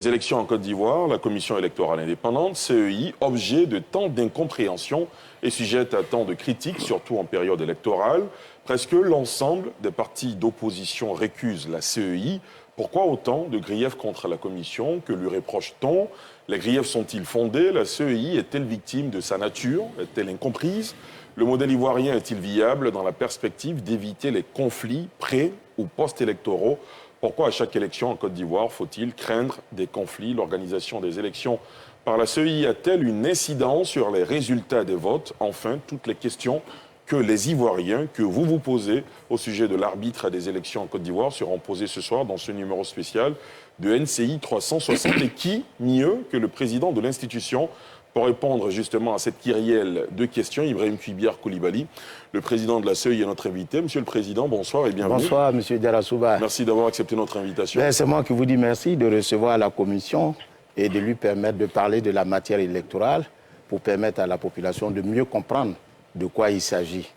Les élections en Côte d'Ivoire, la Commission électorale indépendante, CEI, objet de tant d'incompréhension et sujette à tant de critiques, surtout en période électorale. Presque l'ensemble des partis d'opposition récusent la CEI. Pourquoi autant de griefs contre la Commission? Que lui reproche-t-on? Les griefs sont-ils fondés? La CEI est-elle victime de sa nature? Est-elle incomprise? Le modèle ivoirien est-il viable dans la perspective d'éviter les conflits pré- ou post-électoraux? Pourquoi à chaque élection en Côte d'Ivoire faut-il craindre des conflits? L'organisation des élections par la CEI a-t-elle une incidence sur les résultats des votes? Enfin, toutes les questions que les Ivoiriens, que vous vous posez au sujet de l'arbitre des élections en Côte d'Ivoire seront posées ce soir dans ce numéro spécial de NCI 360. Et qui mieux que le président de l'institution pour répondre justement à cette kyrielle de questions? Ibrahim Kuibiar Koulibaly, le président de la CEI, est notre invité. Monsieur le Président, bonsoir et bienvenue. Bonsoir, Monsieur Diarra-Souba. Merci d'avoir accepté notre invitation. C'est moi qui vous dis merci de recevoir la Commission et de lui permettre de parler de la matière électorale pour permettre à la population de mieux comprendre de quoi il s'agit.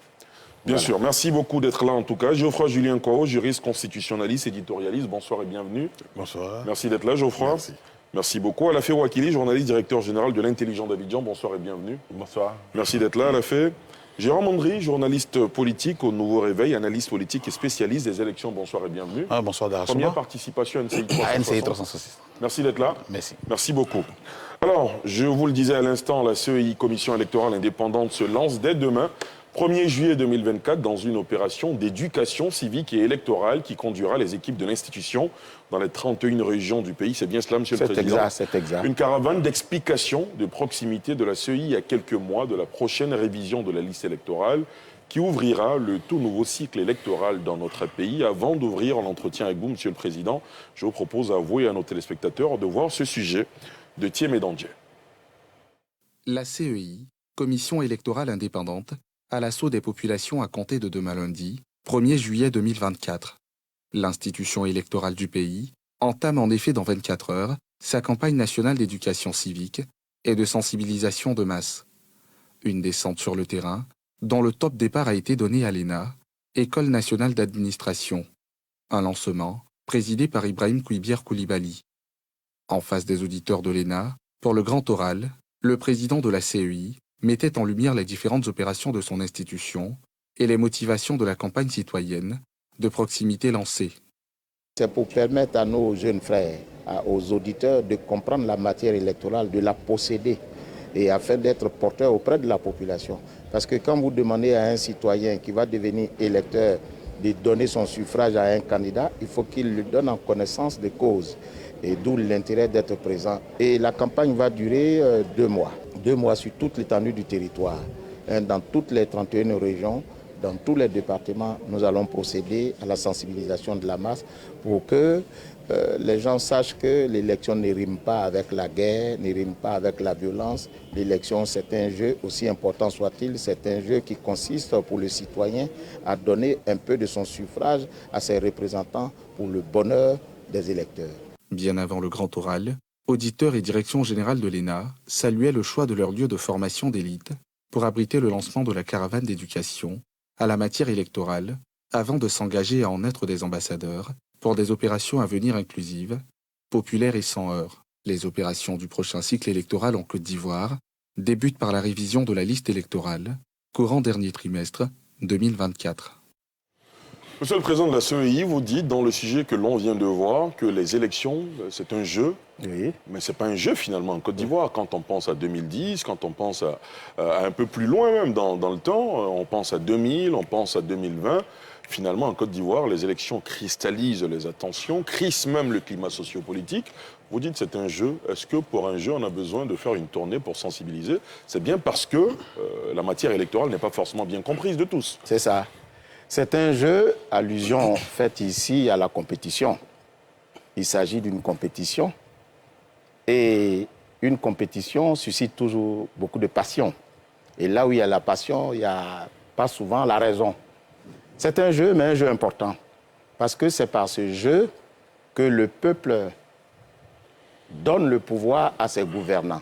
Bien sûr, merci beaucoup d'être là en tout cas. Geoffroy Julien Kouao, juriste constitutionnaliste, éditorialiste, bonsoir et bienvenue. Bonsoir. Merci d'être là, Geoffroy. Merci. Merci beaucoup. Alafé Ouakili, journaliste, directeur général de l'Intelligent d'Abidjan, bonsoir et bienvenue. Bonsoir. Merci d'être là, Alafé. Jérôme Andry, journaliste politique au Nouveau Réveil, analyste politique et spécialiste des élections, bonsoir et bienvenue. Bonsoir, Darassouma. Première participation à NCI 360. NCI 360. Merci d'être là. Merci. Merci beaucoup. Alors, je vous le disais à l'instant, la CEI, Commission électorale indépendante, se lance dès demain, 1er juillet 2024, dans une opération d'éducation civique et électorale qui conduira les équipes de l'institution dans les 31 régions du pays. C'est bien cela, Monsieur le Président? C'est exact. Une caravane d'explication de proximité de la CEI à quelques mois de la prochaine révision de la liste électorale qui ouvrira le tout nouveau cycle électoral dans notre pays. Avant d'ouvrir l'entretien avec vous, Monsieur le Président, je vous propose à vous et à nos téléspectateurs de voir ce sujet de Thiemé Dandje. La CEI, Commission électorale indépendante, à l'assaut des populations à compter de demain lundi, 1er juillet 2024. L'institution électorale du pays entame en effet dans 24 heures sa campagne nationale d'éducation civique et de sensibilisation de masse. Une descente sur le terrain, dont le top départ a été donné à l'ENA, École nationale d'administration. Un lancement présidé par Ibrahim Kuibiar Koulibaly. En face des auditeurs de l'ENA, pour le grand oral, le président de la CEI mettait en lumière les différentes opérations de son institution et les motivations de la campagne citoyenne de proximité lancée. C'est pour permettre à nos jeunes frères, aux auditeurs, de comprendre la matière électorale, de la posséder et afin d'être porteur auprès de la population. Parce que quand vous demandez à un citoyen qui va devenir électeur de donner son suffrage à un candidat, il faut qu'il le donne en connaissance de cause. Et d'où l'intérêt d'être présent. Et la campagne va durer 2 mois. 2 mois sur toute l'étendue du territoire. Dans toutes les 31 régions, dans tous les départements, nous allons procéder à la sensibilisation de la masse pour que les gens sachent que l'élection ne rime pas avec la guerre, ne rime pas avec la violence. L'élection, c'est un jeu, aussi important soit-il, c'est un jeu qui consiste pour le citoyen à donner un peu de son suffrage à ses représentants pour le bonheur des électeurs. Bien avant le grand oral, auditeurs et direction générale de l'ENA saluaient le choix de leur lieu de formation d'élite pour abriter le lancement de la caravane d'éducation à la matière électorale avant de s'engager à en être des ambassadeurs pour des opérations à venir inclusives, populaires et sans heurts. Les opérations du prochain cycle électoral en Côte d'Ivoire débutent par la révision de la liste électorale, courant dernier trimestre 2024. Monsieur le Président de la CEI, vous dites dans le sujet que l'on vient de voir que les élections, c'est un jeu. Oui. Mais ce n'est pas un jeu finalement en Côte d'Ivoire. Quand on pense à 2010, quand on pense à un peu plus loin même dans le temps, on pense à 2000, on pense à 2020. Finalement, en Côte d'Ivoire, les élections cristallisent les attentions, crissent même le climat sociopolitique. Vous dites que c'est un jeu. Est-ce que pour un jeu, on a besoin de faire une tournée pour sensibiliser? C'est bien parce que la matière électorale n'est pas forcément bien comprise de tous. C'est ça. C'est un jeu, allusion faite ici à la compétition. Il s'agit d'une compétition. Et une compétition suscite toujours beaucoup de passion. Et là où il y a la passion, il n'y a pas souvent la raison. C'est un jeu, mais un jeu important. Parce que c'est par ce jeu que le peuple donne le pouvoir à ses gouvernants.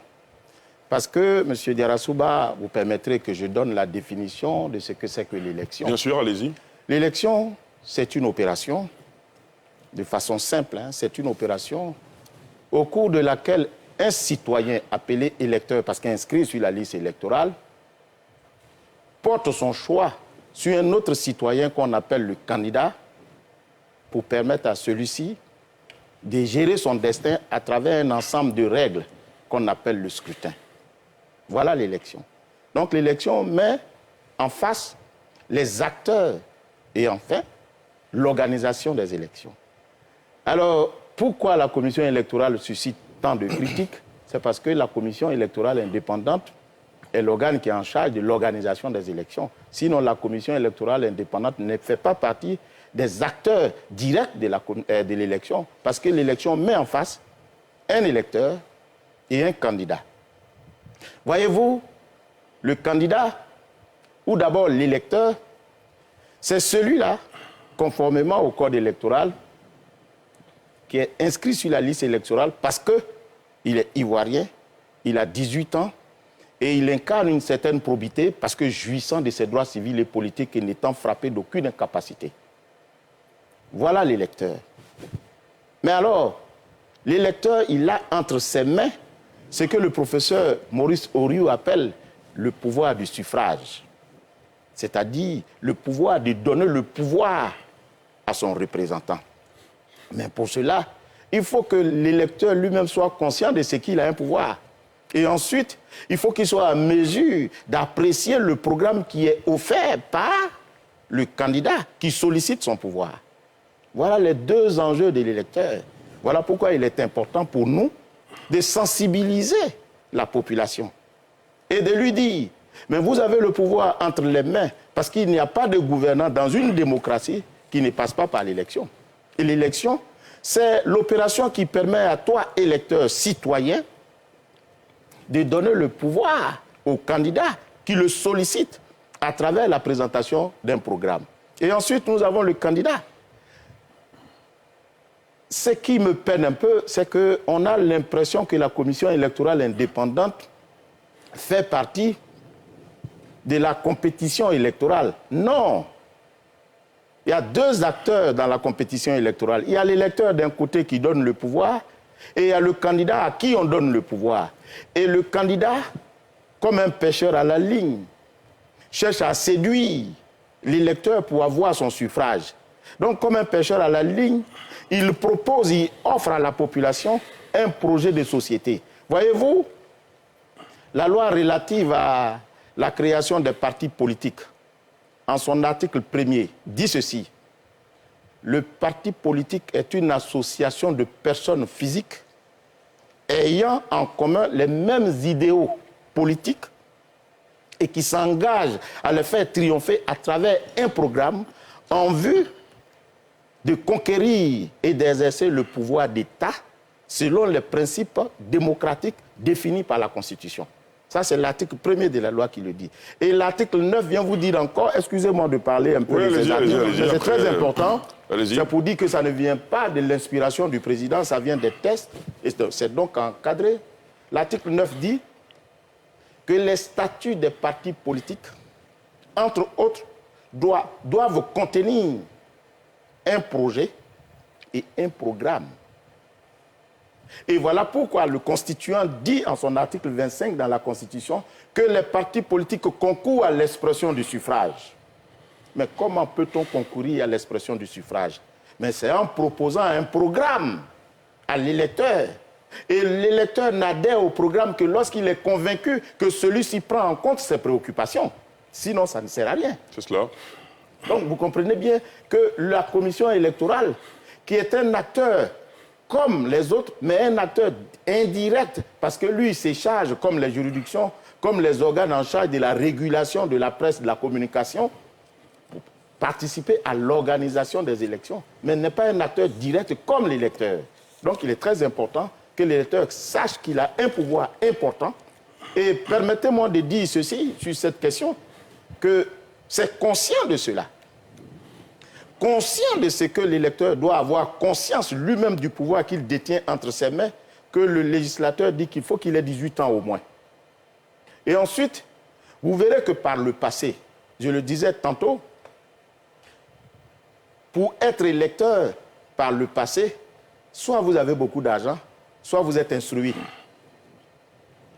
Parce que, M. Diarra-Souba, vous permettrez que je donne la définition de ce que c'est que l'élection. Bien sûr, allez-y. L'élection, c'est une opération, de façon simple, c'est une opération au cours de laquelle un citoyen appelé électeur, parce qu'inscrit sur la liste électorale, porte son choix sur un autre citoyen qu'on appelle le candidat pour permettre à celui-ci de gérer son destin à travers un ensemble de règles qu'on appelle le scrutin. Voilà l'élection. Donc l'élection met en face les acteurs et enfin l'organisation des élections. Alors, pourquoi la commission électorale suscite tant de critiques? C'est parce que la commission électorale indépendante est l'organe qui est en charge de l'organisation des élections. Sinon, la commission électorale indépendante ne fait pas partie des acteurs directs de l'élection, parce que l'élection met en face un électeur et un candidat. Voyez-vous, le candidat, ou d'abord l'électeur, c'est celui-là, conformément au code électoral, qui est inscrit sur la liste électorale parce qu'il est ivoirien, il a 18 ans, et il incarne une certaine probité parce que jouissant de ses droits civils et politiques et n'étant frappé d'aucune incapacité. Voilà l'électeur. Mais alors, l'électeur, il a entre ses mains ce que le professeur Maurice Horiou appelle le pouvoir du suffrage. C'est-à-dire le pouvoir de donner le pouvoir à son représentant. Mais pour cela, il faut que l'électeur lui-même soit conscient de ce qu'il a un pouvoir. Et ensuite, il faut qu'il soit à mesure d'apprécier le programme qui est offert par le candidat qui sollicite son pouvoir. Voilà les deux enjeux de l'électeur. Voilà pourquoi il est important pour nous de sensibiliser la population et de lui dire, mais vous avez le pouvoir entre les mains parce qu'il n'y a pas de gouvernant dans une démocratie qui ne passe pas par l'élection. Et l'élection, c'est l'opération qui permet à toi, électeur, citoyen, de donner le pouvoir au candidat qui le sollicite à travers la présentation d'un programme. Et ensuite, nous avons le candidat. Ce qui me peine un peu, c'est qu'on a l'impression que la commission électorale indépendante fait partie de la compétition électorale. Non! Il y a deux acteurs dans la compétition électorale. Il y a l'électeur d'un côté qui donne le pouvoir et il y a le candidat à qui on donne le pouvoir. Et le candidat, comme un pêcheur à la ligne, cherche à séduire l'électeur pour avoir son suffrage. Donc, comme un pêcheur à la ligne, il propose, il offre à la population un projet de société. Voyez-vous, la loi relative à la création des partis politiques, en son article 1er, dit ceci. Le parti politique est une association de personnes physiques ayant en commun les mêmes idéaux politiques et qui s'engagent à les faire triompher à travers un programme en vue de conquérir et d'exercer le pouvoir d'État selon les principes démocratiques définis par la Constitution. Ça, c'est l'article 1er de la loi qui le dit. Et l'article 9 vient vous dire encore, excusez-moi de parler un peu de ces articles, mais c'est très important. C'est pour dire que ça ne vient pas de l'inspiration du président, ça vient des tests, et c'est donc encadré. L'article 9 dit que les statuts des partis politiques, entre autres, doivent contenir un projet et un programme. Et voilà pourquoi le Constituant dit en son article 25 dans la Constitution que les partis politiques concourent à l'expression du suffrage. Mais comment peut-on concourir à l'expression du suffrage? Mais c'est en proposant un programme à l'électeur. Et l'électeur n'adhère au programme que lorsqu'il est convaincu que celui-ci prend en compte ses préoccupations. Sinon, ça ne sert à rien. C'est cela. Donc, vous comprenez bien que la commission électorale, qui est un acteur comme les autres, mais un acteur indirect, parce que lui, il se charge, comme les juridictions, comme les organes en charge de la régulation de la presse, de la communication, pour participer à l'organisation des élections, mais n'est pas un acteur direct comme l'électeur. Donc, il est très important que l'électeur sache qu'il a un pouvoir important. Et permettez-moi de dire ceci sur cette question, que c'est conscient de cela. Conscient de ce que l'électeur doit avoir conscience lui-même du pouvoir qu'il détient entre ses mains, que le législateur dit qu'il faut qu'il ait 18 ans au moins. Et ensuite, vous verrez que par le passé, je le disais tantôt, pour être électeur par le passé, soit vous avez beaucoup d'argent, soit vous êtes instruit.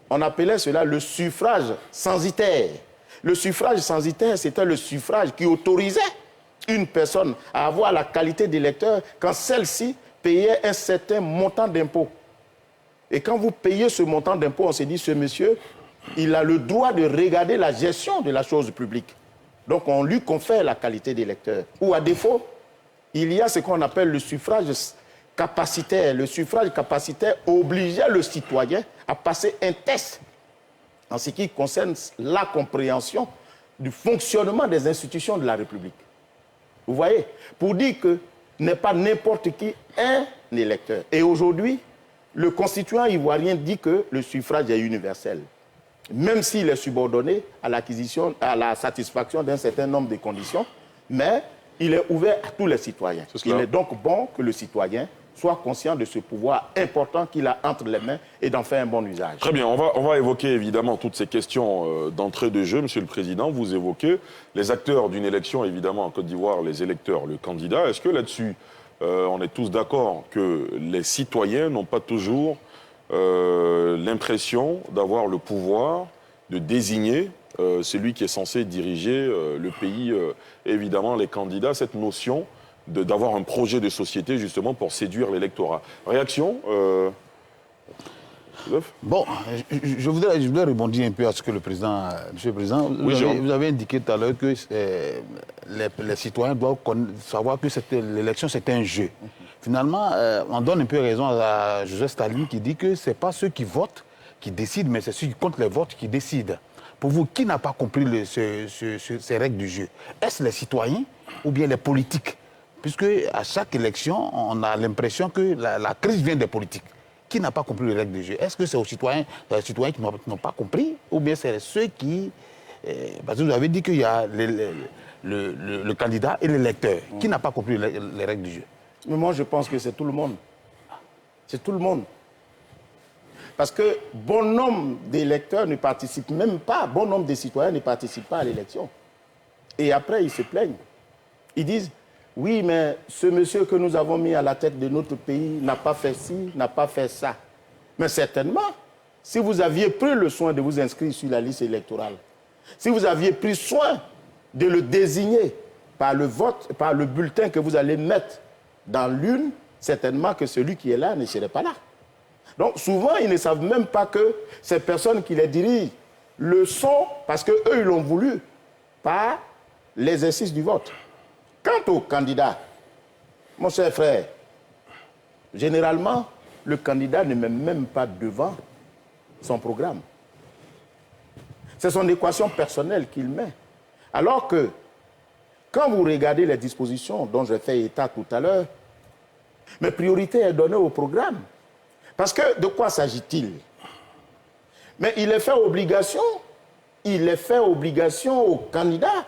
On appelait cela le suffrage censitaire. Le suffrage censitaire, c'était le suffrage qui autorisait une personne à avoir la qualité d'électeur quand celle-ci payait un certain montant d'impôt. Et quand vous payez ce montant d'impôt, on se dit, ce monsieur, il a le droit de regarder la gestion de la chose publique. Donc on lui confère la qualité d'électeur. Ou à défaut, il y a ce qu'on appelle le suffrage capacitaire. Le suffrage capacitaire obligeait le citoyen à passer un test en ce qui concerne la compréhension du fonctionnement des institutions de la République. Vous voyez, pour dire que n'est pas n'importe qui un électeur. Et aujourd'hui, le constituant ivoirien dit que le suffrage est universel, même s'il est subordonné à l'acquisition, à la satisfaction d'un certain nombre de conditions, mais il est ouvert à tous les citoyens. Il est donc bon que le citoyen soit conscient de ce pouvoir important qu'il a entre les mains et d'en faire un bon usage. Très bien, on va évoquer évidemment toutes ces questions d'entrée de jeu. Monsieur le Président, vous évoquez les acteurs d'une élection, évidemment en Côte d'Ivoire, les électeurs, le candidat. Est-ce que là-dessus, on est tous d'accord que les citoyens n'ont pas toujours l'impression d'avoir le pouvoir de désigner celui qui est censé diriger le pays, évidemment les candidats, cette notion d'avoir un projet de société justement pour séduire l'électorat. Réaction Bon, je voudrais rebondir un peu à ce que le président, Monsieur le Président, vous avez indiqué tout à l'heure que les citoyens doivent savoir que l'élection c'est un jeu. Finalement, on donne un peu raison à Joseph Staline qui dit que ce n'est pas ceux qui votent qui décident, mais c'est ceux qui comptent les votes qui décident. Pour vous, qui n'a pas compris ces règles du jeu? Est-ce les citoyens ou bien les politiques? Puisque à chaque élection, on a l'impression que la crise vient des politiques. Qui n'a pas compris les règles du jeu? Est-ce que c'est les citoyens qui n'ont pas compris? Ou bien c'est ceux qui... parce que vous avez dit qu'il y a le candidat et l'électeur. Qui n'a pas compris les règles du jeu? Mais moi, je pense que c'est tout le monde. C'est tout le monde. Parce que bon nombre d'électeurs ne participent même pas, bon nombre de citoyens ne participent pas à l'élection. Et après, ils se plaignent. Ils disent... Oui, mais ce monsieur que nous avons mis à la tête de notre pays n'a pas fait ci, n'a pas fait ça. Mais certainement, si vous aviez pris le soin de vous inscrire sur la liste électorale, si vous aviez pris soin de le désigner par le vote, par le bulletin que vous allez mettre dans l'urne, certainement que celui qui est là ne serait pas là. Donc souvent, ils ne savent même pas que ces personnes qui les dirigent le sont parce qu'eux, ils l'ont voulu par l'exercice du vote. Quant au candidat, mon cher frère, généralement, le candidat ne met même pas devant son programme. C'est son équation personnelle qu'il met. Alors que, quand vous regardez les dispositions dont j'ai fait état tout à l'heure, mes priorités est donnée au programme. Parce que, de quoi s'agit-il? Mais il est fait obligation au candidat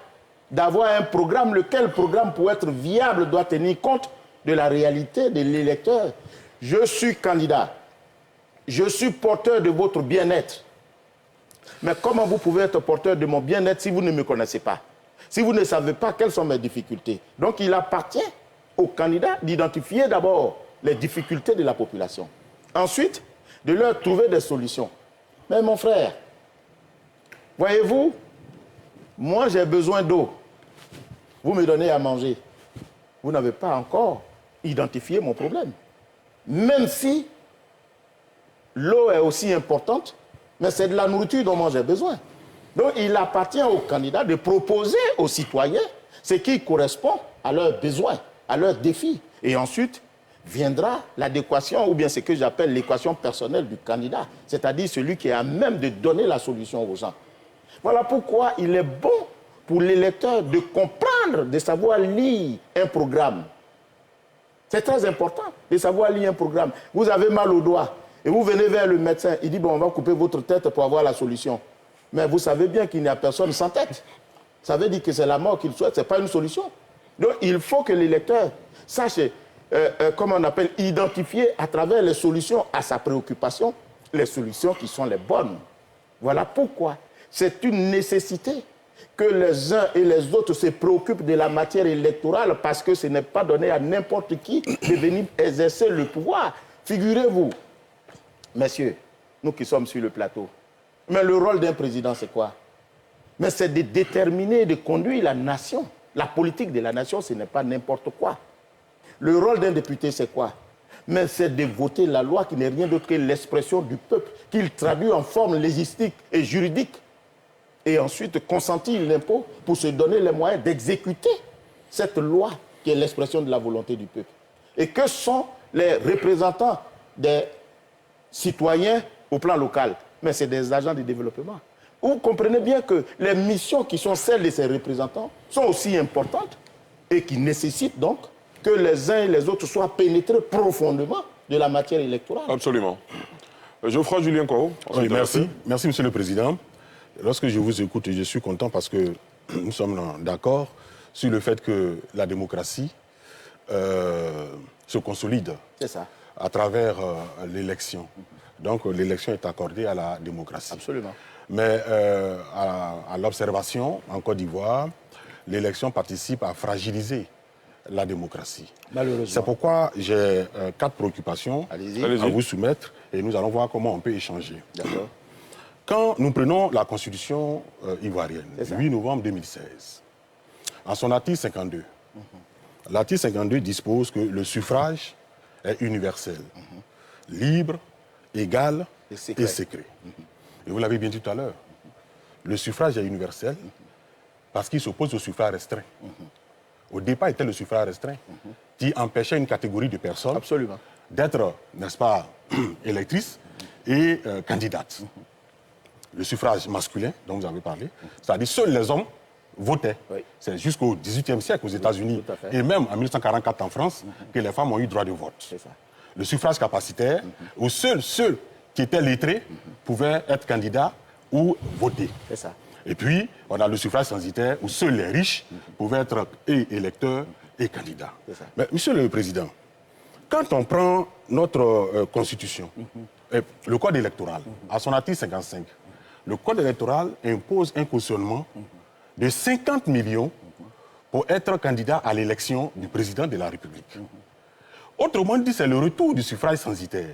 d'avoir un programme, lequel programme, pour être viable, doit tenir compte de la réalité de l'électeur. Je suis candidat, je suis porteur de votre bien-être. Mais comment vous pouvez être porteur de mon bien-être si vous ne me connaissez pas? Si vous ne savez pas quelles sont mes difficultés? Donc il appartient au candidat d'identifier d'abord les difficultés de la population. Ensuite, de leur trouver des solutions. Mais mon frère, voyez-vous, moi, j'ai besoin d'eau. Vous me donnez à manger. Vous n'avez pas encore identifié mon problème. Même si l'eau est aussi importante, mais c'est de la nourriture dont moi j'ai besoin. Donc, il appartient aux candidats de proposer aux citoyens ce qui correspond à leurs besoins, à leurs défis. Et ensuite, viendra l'adéquation, ou bien ce que j'appelle l'équation personnelle du candidat, c'est-à-dire celui qui est à même de donner la solution aux gens. Voilà pourquoi il est bon pour l'électeur de comprendre, de savoir lire un programme. C'est très important de savoir lire un programme. Vous avez mal au doigt et vous venez vers le médecin, il dit, bon, on va couper votre tête pour avoir la solution. Mais vous savez bien qu'il n'y a personne sans tête. Ça veut dire que c'est la mort qu'il souhaite, ce n'est pas une solution. Donc il faut que l'électeur sache, comment on appelle, identifier à travers les solutions à sa préoccupation, les solutions qui sont les bonnes. Voilà pourquoi c'est une nécessité que les uns et les autres se préoccupent de la matière électorale, parce que ce n'est pas donné à n'importe qui de venir exercer le pouvoir. Figurez-vous messieurs, nous qui sommes sur le plateau, mais le rôle d'un président, c'est quoi? Mais c'est de déterminer, de conduire la nation. La politique de la nation, ce n'est pas n'importe quoi. Le rôle d'un député, c'est quoi? Mais c'est de voter la loi qui n'est rien d'autre que l'expression du peuple, qu'il traduit en forme légistique et juridique. Et ensuite consentir l'impôt pour se donner les moyens d'exécuter cette loi qui est l'expression de la volonté du peuple. Et que sont les représentants des citoyens au plan local? Mais c'est des agents de développement. Vous comprenez bien que les missions qui sont celles de ces représentants sont aussi importantes et qui nécessitent donc que les uns et les autres soient pénétrés profondément de la matière électorale. Absolument. Geoffroy Julien Koro. Oui, merci. Merci, Monsieur le Président. Lorsque je vous écoute, je suis content parce que nous sommes d'accord sur le fait que la démocratie se consolide à travers l'élection. Donc l'élection est accordée à la démocratie. Absolument. Mais à l'observation, en Côte d'Ivoire, l'élection participe à fragiliser la démocratie. Malheureusement. C'est pourquoi j'ai 4 préoccupations à vous soumettre et nous allons voir comment on peut échanger. D'accord. Quand nous prenons la Constitution ivoirienne, 8 novembre 2016, en son article 52, l'article 52 dispose que le suffrage est universel, libre, égal et secret. Et vous l'avez bien dit tout à l'heure, le suffrage est universel parce qu'il s'oppose au suffrage restreint. Au départ, était le suffrage restreint qui empêchait une catégorie de personnes d'être, n'est-ce pas, électrices et candidates. Le suffrage masculin, dont vous avez parlé, c'est-à-dire seuls les hommes votaient. C'est jusqu'au XVIIIe siècle aux États-Unis et même en 1944 en France que les femmes ont eu droit de vote. Le suffrage capacitaire, où seuls ceux qui étaient lettrés pouvaient être candidats ou voter. Et puis, on a le suffrage censitaire, où seuls les riches pouvaient être et électeurs et candidats. Mais, Monsieur le Président, quand on prend notre Constitution, le Code électoral, à son article 55, le Code électoral impose un cautionnement de 50 millions pour être candidat à l'élection du président de la République. Autrement dit, c'est le retour du suffrage censitaire.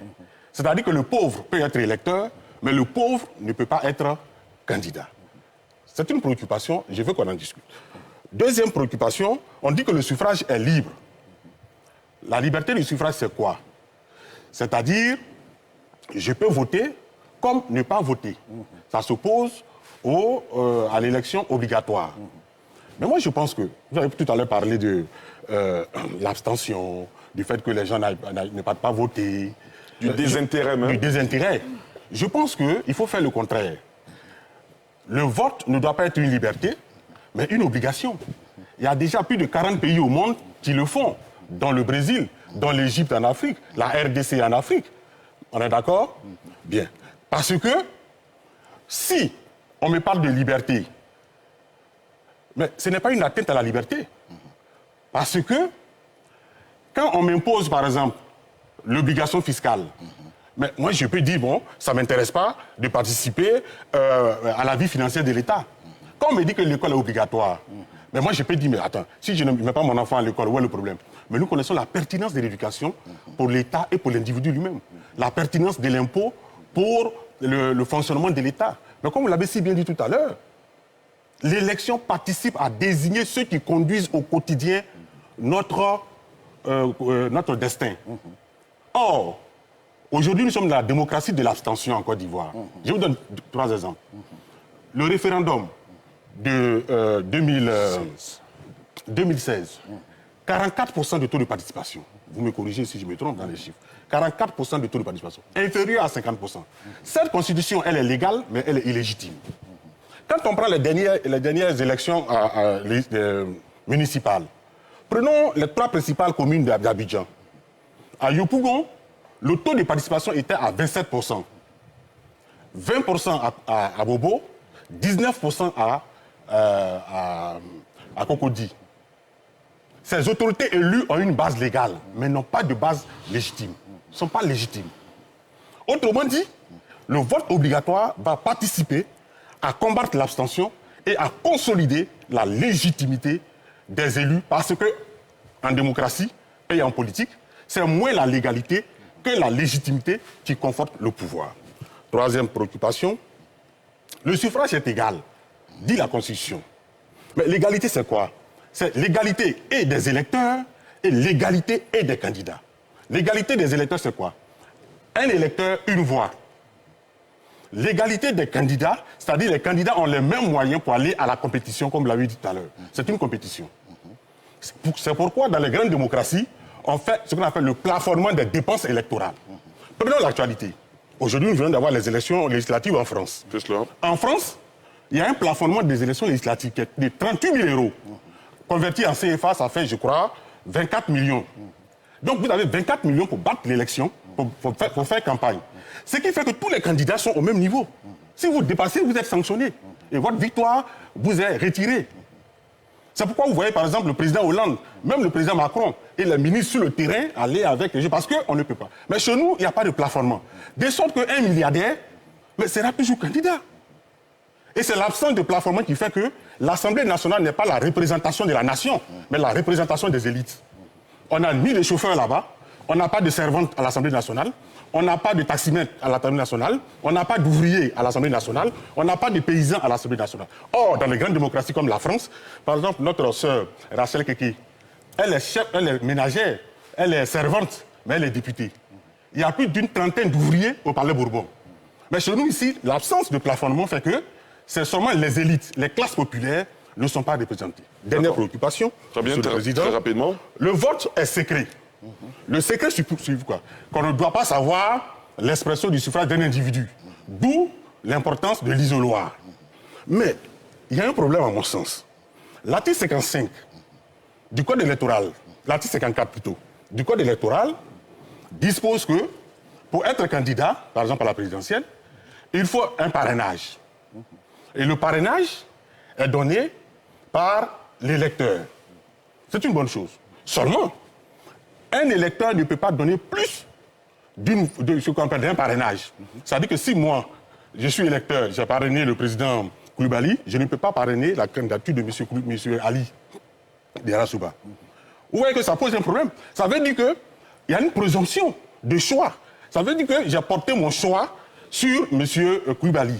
C'est-à-dire que le pauvre peut être électeur, mais le pauvre ne peut pas être candidat. C'est une préoccupation, je veux qu'on en discute. Deuxième préoccupation, on dit que le suffrage est libre. La liberté du suffrage, c'est quoi? C'est-à-dire, je peux voter comme ne pas voter. Ça s'oppose à l'élection obligatoire. Mais moi, je pense que, vous avez tout à l'heure parlé de l'abstention, du fait que les gens ne partent pas voter. Du désintérêt même. Du désintérêt. Je pense qu'il faut faire le contraire. Le vote ne doit pas être une liberté, mais une obligation. Il y a déjà plus de 40 pays au monde qui le font. Dans le Brésil, dans l'Égypte en Afrique, la RDC en Afrique. On est d'accord? Bien. Parce que si on me parle de liberté, mais ce n'est pas une atteinte à la liberté. Parce que quand on m'impose, par exemple, l'obligation fiscale, mais moi je peux dire, bon, ça ne m'intéresse pas de participer à la vie financière de l'État. Quand on me dit que l'école est obligatoire, mais moi je peux dire, mais attends, si je ne mets pas mon enfant à l'école, où est le problème? Mais nous connaissons la pertinence de l'éducation pour l'État et pour l'individu lui-même. La pertinence de l'impôt pour le fonctionnement de l'État. Mais comme vous l'avez si bien dit tout à l'heure, l'élection participe à désigner ceux qui conduisent au quotidien notre destin. Or, aujourd'hui, nous sommes dans la démocratie de l'abstention en Côte d'Ivoire. Je vous donne 3 exemples. Le référendum de 2016, 44% de taux de participation. Vous me corrigez si je me trompe dans les chiffres. 44% de taux de participation, inférieur à 50%. Cette constitution, elle est légale, mais elle est illégitime. Quand on prend les dernières élections municipales, prenons les 3 principales communes d'Abidjan. À Yopougon, le taux de participation était à 27%. 20% à Bobo, 19% à Cocody. Ces autorités élues ont une base légale, mais n'ont pas de base légitime. Ils ne sont pas légitimes. Autrement dit, le vote obligatoire va participer à combattre l'abstention et à consolider la légitimité des élus parce que, en démocratie et en politique, c'est moins la légalité que la légitimité qui conforte le pouvoir. Troisième préoccupation, le suffrage est égal, dit la Constitution. Mais l'égalité, c'est quoi? C'est l'égalité et des électeurs et l'égalité et des candidats. L'égalité des électeurs, c'est quoi? Un électeur, une voix. L'égalité des candidats, c'est-à-dire les candidats ont les mêmes moyens pour aller à la compétition, comme l'avait dit tout à l'heure. C'est une compétition. C'est pourquoi, dans les grandes démocraties, on fait ce qu'on appelle le plafonnement des dépenses électorales. Prenons l'actualité. Aujourd'hui, nous venons d'avoir les élections législatives en France. En France, il y a un plafonnement des élections législatives qui est de 38 000 euros. Converti en CFA, ça fait, je crois, 24 millions. Donc, vous avez 24 millions pour battre l'élection, pour faire campagne. Ce qui fait que tous les candidats sont au même niveau. Si vous dépassez, vous êtes sanctionné. Et votre victoire vous est retirée. C'est pourquoi vous voyez, par exemple, le président Hollande, même le président Macron et les ministres sur le terrain aller avec les jeux, parce qu'on ne peut pas. Mais chez nous, il n'y a pas de plafonnement. De sorte qu'un milliardaire sera toujours candidat. Et c'est l'absence de plafonnement qui fait que l'Assemblée nationale n'est pas la représentation de la nation, mais la représentation des élites. On n'a ni de chauffeurs là-bas, on n'a pas de servantes à l'Assemblée nationale, on n'a pas de taximètres à l'Assemblée nationale, on n'a pas d'ouvriers à l'Assemblée nationale, on n'a pas de paysans à l'Assemblée nationale. Or, dans les grandes démocraties comme la France, par exemple, notre sœur Rachel Keke, elle est chef, elle est ménagère, elle est servante, mais elle est députée. Il y a plus d'une trentaine d'ouvriers au Palais Bourbon. Mais chez nous ici, l'absence de plafonnement fait que c'est seulement les élites, les classes populaires ne sont pas représentées. Dernière préoccupation, très bien, Président, très rapidement. Le vote est secret. Le secret suppose quoi? Qu'on ne doit pas savoir l'expression du suffrage d'un individu. D'où l'importance de l'isoloir. Mais il y a un problème à mon sens. L'article 55 du Code électoral, l'article 54 plutôt, du Code électoral dispose que pour être candidat, par exemple à la présidentielle, il faut un parrainage. Et le parrainage est donné par l'électeur. C'est une bonne chose. Seulement, un électeur ne peut pas donner plus de ce qu'on appelle d'un parrainage. Ça veut dire que si moi, je suis électeur, j'ai parrainé le président Koulibaly, je ne peux pas parrainer la candidature de M. Ali Diarra-Souba. Vous voyez que ça pose un problème. Ça veut dire qu'il y a une présomption de choix. Ça veut dire que j'ai porté mon choix sur M. Koulibaly.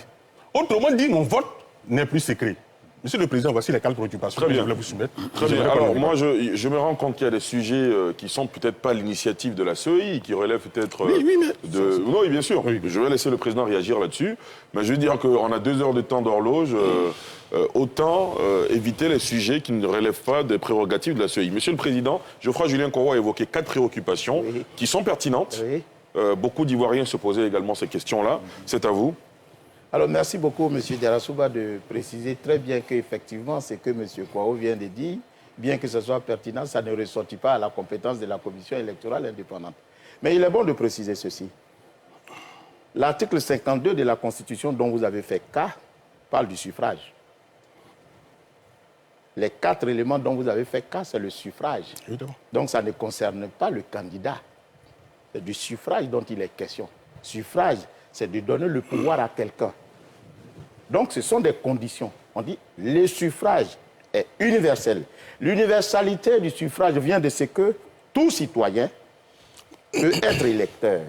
Autrement dit, mon vote n'est plus secret. Monsieur le Président, voici les 4 préoccupations que je voulais vous soumettre. Très bien. Alors, moi, je me rends compte qu'il y a des sujets qui ne sont peut-être pas l'initiative de la CEI, qui relèvent peut-être Oui, bien sûr. Oui. Je vais laisser le Président réagir là-dessus. Mais je veux dire qu'on a 2 heures de temps d'horloge. Autant éviter les sujets qui ne relèvent pas des prérogatives de la CEI. Monsieur le Président, Geoffroy-Julien Koro a évoqué 4 préoccupations qui sont pertinentes. Beaucoup d'Ivoiriens se posaient également ces questions-là. C'est à vous. Alors, merci beaucoup, M. Diarra-Souba, de préciser très bien qu'effectivement, ce que M. Kouao vient de dire, bien que ce soit pertinent, ça ne ressortit pas à la compétence de la Commission électorale indépendante. Mais il est bon de préciser ceci. L'article 52 de la Constitution dont vous avez fait cas parle du suffrage. Les 4 éléments dont vous avez fait cas, c'est le suffrage. Donc, ça ne concerne pas le candidat. C'est du suffrage dont il est question. Suffrage, c'est de donner le pouvoir à quelqu'un. Donc, ce sont des conditions. On dit le suffrage est universel. L'universalité du suffrage vient de ce que tout citoyen peut être électeur,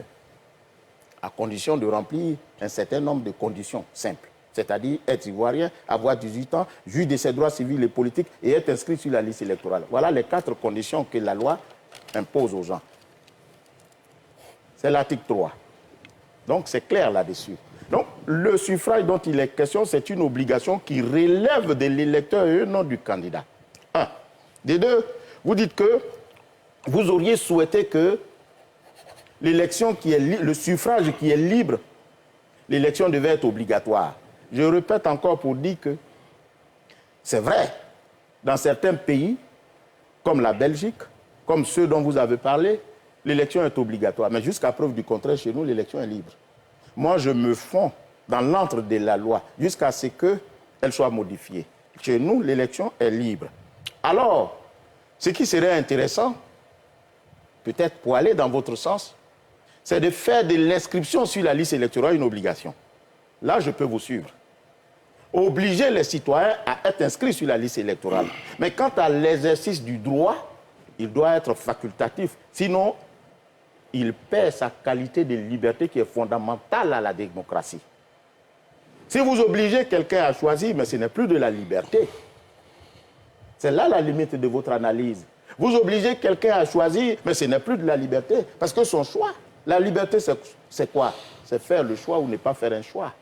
à condition de remplir un certain nombre de conditions simples. C'est-à-dire être ivoirien, avoir 18 ans, jouir de ses droits civils et politiques et être inscrit sur la liste électorale. Voilà les 4 conditions que la loi impose aux gens. C'est l'article 3. Donc, c'est clair là-dessus. Donc, le suffrage dont il est question, c'est une obligation qui relève de l'électeur et non du candidat. 1. Des 2, vous dites que vous auriez souhaité que l'élection qui est le suffrage qui est libre, l'élection devait être obligatoire. Je répète encore pour dire que c'est vrai, dans certains pays, comme la Belgique, comme ceux dont vous avez parlé, l'élection est obligatoire. Mais jusqu'à preuve du contraire, chez nous, l'élection est libre. Moi, je me fonds dans l'antre de la loi jusqu'à ce qu'elle soit modifiée. Chez nous, l'élection est libre. Alors, ce qui serait intéressant, peut-être pour aller dans votre sens, c'est de faire de l'inscription sur la liste électorale une obligation. Là, je peux vous suivre. Obliger les citoyens à être inscrits sur la liste électorale. Mais quant à l'exercice du droit, il doit être facultatif. Sinon, il perd sa qualité de liberté qui est fondamentale à la démocratie. Si vous obligez quelqu'un à choisir, mais ce n'est plus de la liberté. C'est là la limite de votre analyse. Vous obligez quelqu'un à choisir, mais ce n'est plus de la liberté. Parce que son choix, la liberté, c'est quoi? C'est faire le choix ou ne pas faire un choix.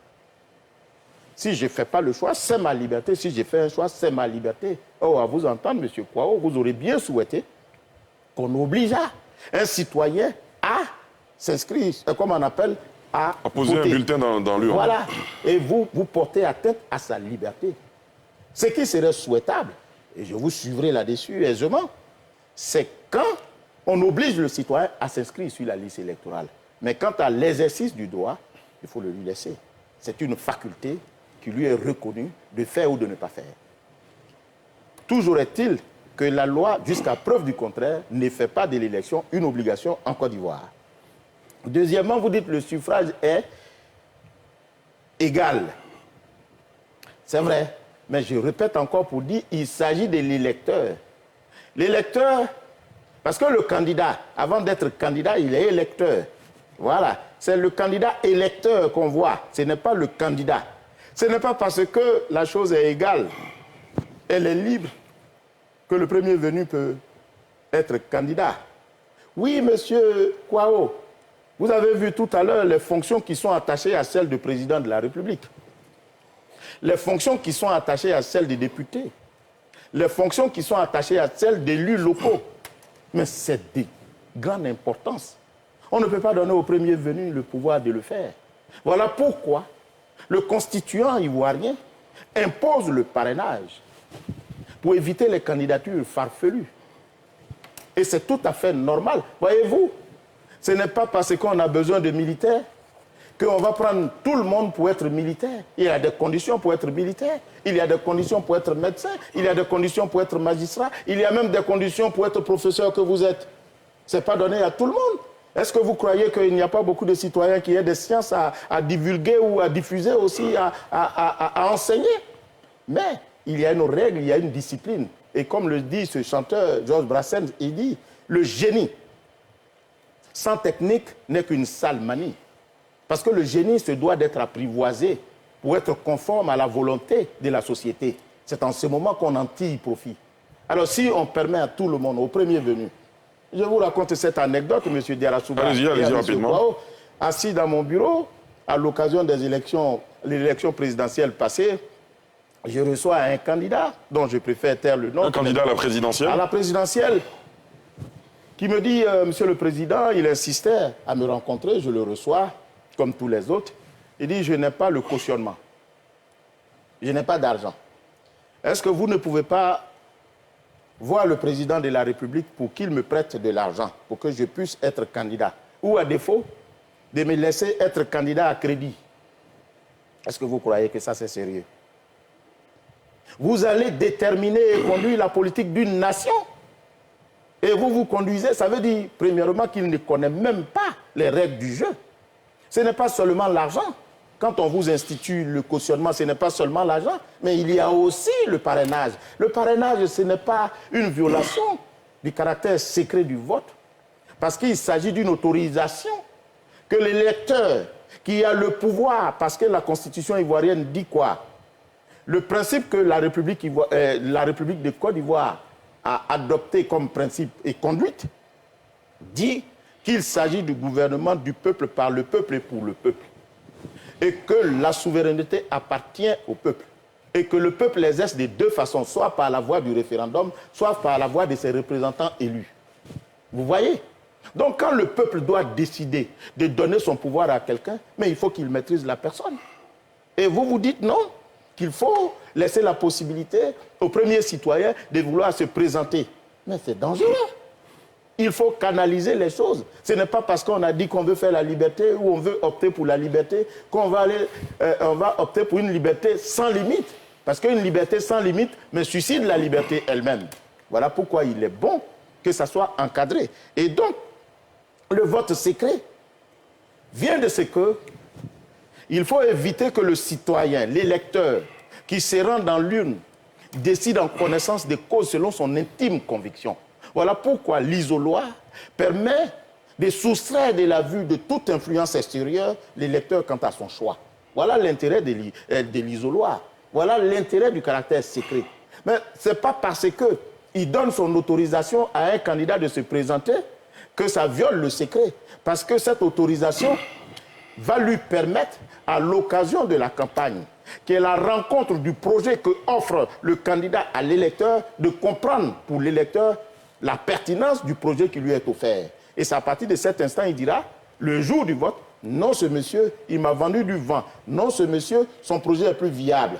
Si je ne fais pas le choix, c'est ma liberté. Si je fais un choix, c'est ma liberté. Oh, à vous entendre, M. Kwao, vous aurez bien souhaité qu'on obligeât un citoyen à s'inscrire, comme on appelle, à poser voter. Un bulletin dans l'urne. Voilà. Et vous portez atteinte à sa liberté. Ce qui serait souhaitable, et je vous suivrai là-dessus aisément, c'est quand on oblige le citoyen à s'inscrire sur la liste électorale. Mais quant à l'exercice du droit, il faut le lui laisser. C'est une faculté qui lui est reconnue de faire ou de ne pas faire. Toujours est-il que la loi, jusqu'à preuve du contraire, ne fait pas de l'élection une obligation en Côte d'Ivoire. Deuxièmement, vous dites que le suffrage est égal. C'est vrai, mais je répète encore pour dire qu'il s'agit de l'électeur. L'électeur, parce que le candidat, avant d'être candidat, il est électeur. Voilà, c'est le candidat électeur qu'on voit, ce n'est pas le candidat. Ce n'est pas parce que la chose est égale, elle est libre, que le premier venu peut être candidat. Oui, monsieur Kwao, vous avez vu tout à l'heure les fonctions qui sont attachées à celles de président de la République, les fonctions qui sont attachées à celles des députés, les fonctions qui sont attachées à celles d'élus locaux. Mais c'est de grande importance. On ne peut pas donner au premier venu le pouvoir de le faire. Voilà pourquoi le constituant ivoirien impose le parrainage pour éviter les candidatures farfelues. Et c'est tout à fait normal. Voyez-vous, ce n'est pas parce qu'on a besoin de militaires qu'on va prendre tout le monde pour être militaire. Il y a des conditions pour être militaire, il y a des conditions pour être médecin, il y a des conditions pour être magistrat, il y a même des conditions pour être professeur que vous êtes. Ce n'est pas donné à tout le monde. Est-ce que vous croyez qu'il n'y a pas beaucoup de citoyens qui aient des sciences à divulguer ou à diffuser aussi, à enseigner? Mais il y a une règle, il y a une discipline. Et comme le dit ce chanteur Georges Brassens, il dit, le génie sans technique n'est qu'une sale manie. Parce que le génie se doit d'être apprivoisé pour être conforme à la volonté de la société. C'est en ce moment qu'on en tire profit. Alors si on permet à tout le monde, au premier venu, je vous raconte cette anecdote, M. Diarra-Souba. Allez-y rapidement. Kwao, assis dans mon bureau, à l'occasion des élections, l'élection présidentielle passée, je reçois un candidat, dont je préfère taire le nom. Un candidat à la présidentielle? À la présidentielle, qui me dit, Monsieur le Président, il insistait à me rencontrer, je le reçois, comme tous les autres. Il dit, je n'ai pas le cautionnement. Je n'ai pas d'argent. Est-ce que vous ne pouvez pas voir le président de la République pour qu'il me prête de l'argent, pour que je puisse être candidat? Ou à défaut, de me laisser être candidat à crédit. Est-ce que vous croyez que ça c'est sérieux? Vous allez déterminer et conduire la politique d'une nation. Et vous vous conduisez, ça veut dire, premièrement, qu'il ne connaît même pas les règles du jeu. Ce n'est pas seulement l'argent. Quand on vous institue le cautionnement, ce n'est pas seulement l'argent, mais il y a aussi le parrainage. Le parrainage, ce n'est pas une violation du caractère secret du vote, parce qu'il s'agit d'une autorisation que l'électeur qui a le pouvoir, parce que la Constitution ivoirienne dit quoi? Le principe que la République de Côte d'Ivoire a adopté comme principe et conduite dit qu'il s'agit du gouvernement du peuple, par le peuple et pour le peuple. Et que la souveraineté appartient au peuple. Et que le peuple l'exerce de deux façons, soit par la voie du référendum, soit par la voie de ses représentants élus. Vous voyez? Donc quand le peuple doit décider de donner son pouvoir à quelqu'un, mais il faut qu'il maîtrise la personne. Et vous vous dites non, qu'il faut laisser la possibilité aux premiers citoyens de vouloir se présenter. Mais c'est dangereux. Il faut canaliser les choses. Ce n'est pas parce qu'on a dit qu'on veut faire la liberté ou on veut opter pour la liberté qu'on va on va opter pour une liberté sans limite. Parce qu'une liberté sans limite me suicide la liberté elle-même. Voilà pourquoi il est bon que ça soit encadré. Et donc, le vote secret vient de ce que il faut éviter que le citoyen, l'électeur, qui se rend dans l'urne, décide en connaissance des causes selon son intime conviction. Voilà pourquoi l'isoloir permet de soustraire de la vue de toute influence extérieure l'électeur quant à son choix. Voilà l'intérêt de l'isoloir. Voilà l'intérêt du caractère secret. Mais ce n'est pas parce qu'il donne son autorisation à un candidat de se présenter que ça viole le secret. Parce que cette autorisation va lui permettre, à l'occasion de la campagne, qui est la rencontre du projet que offre le candidat à l'électeur, de comprendre pour l'électeur la pertinence du projet qui lui est offert. Et c'est à partir de cet instant, il dira, le jour du vote, non, ce monsieur, il m'a vendu du vent. Non, ce monsieur, son projet est plus viable.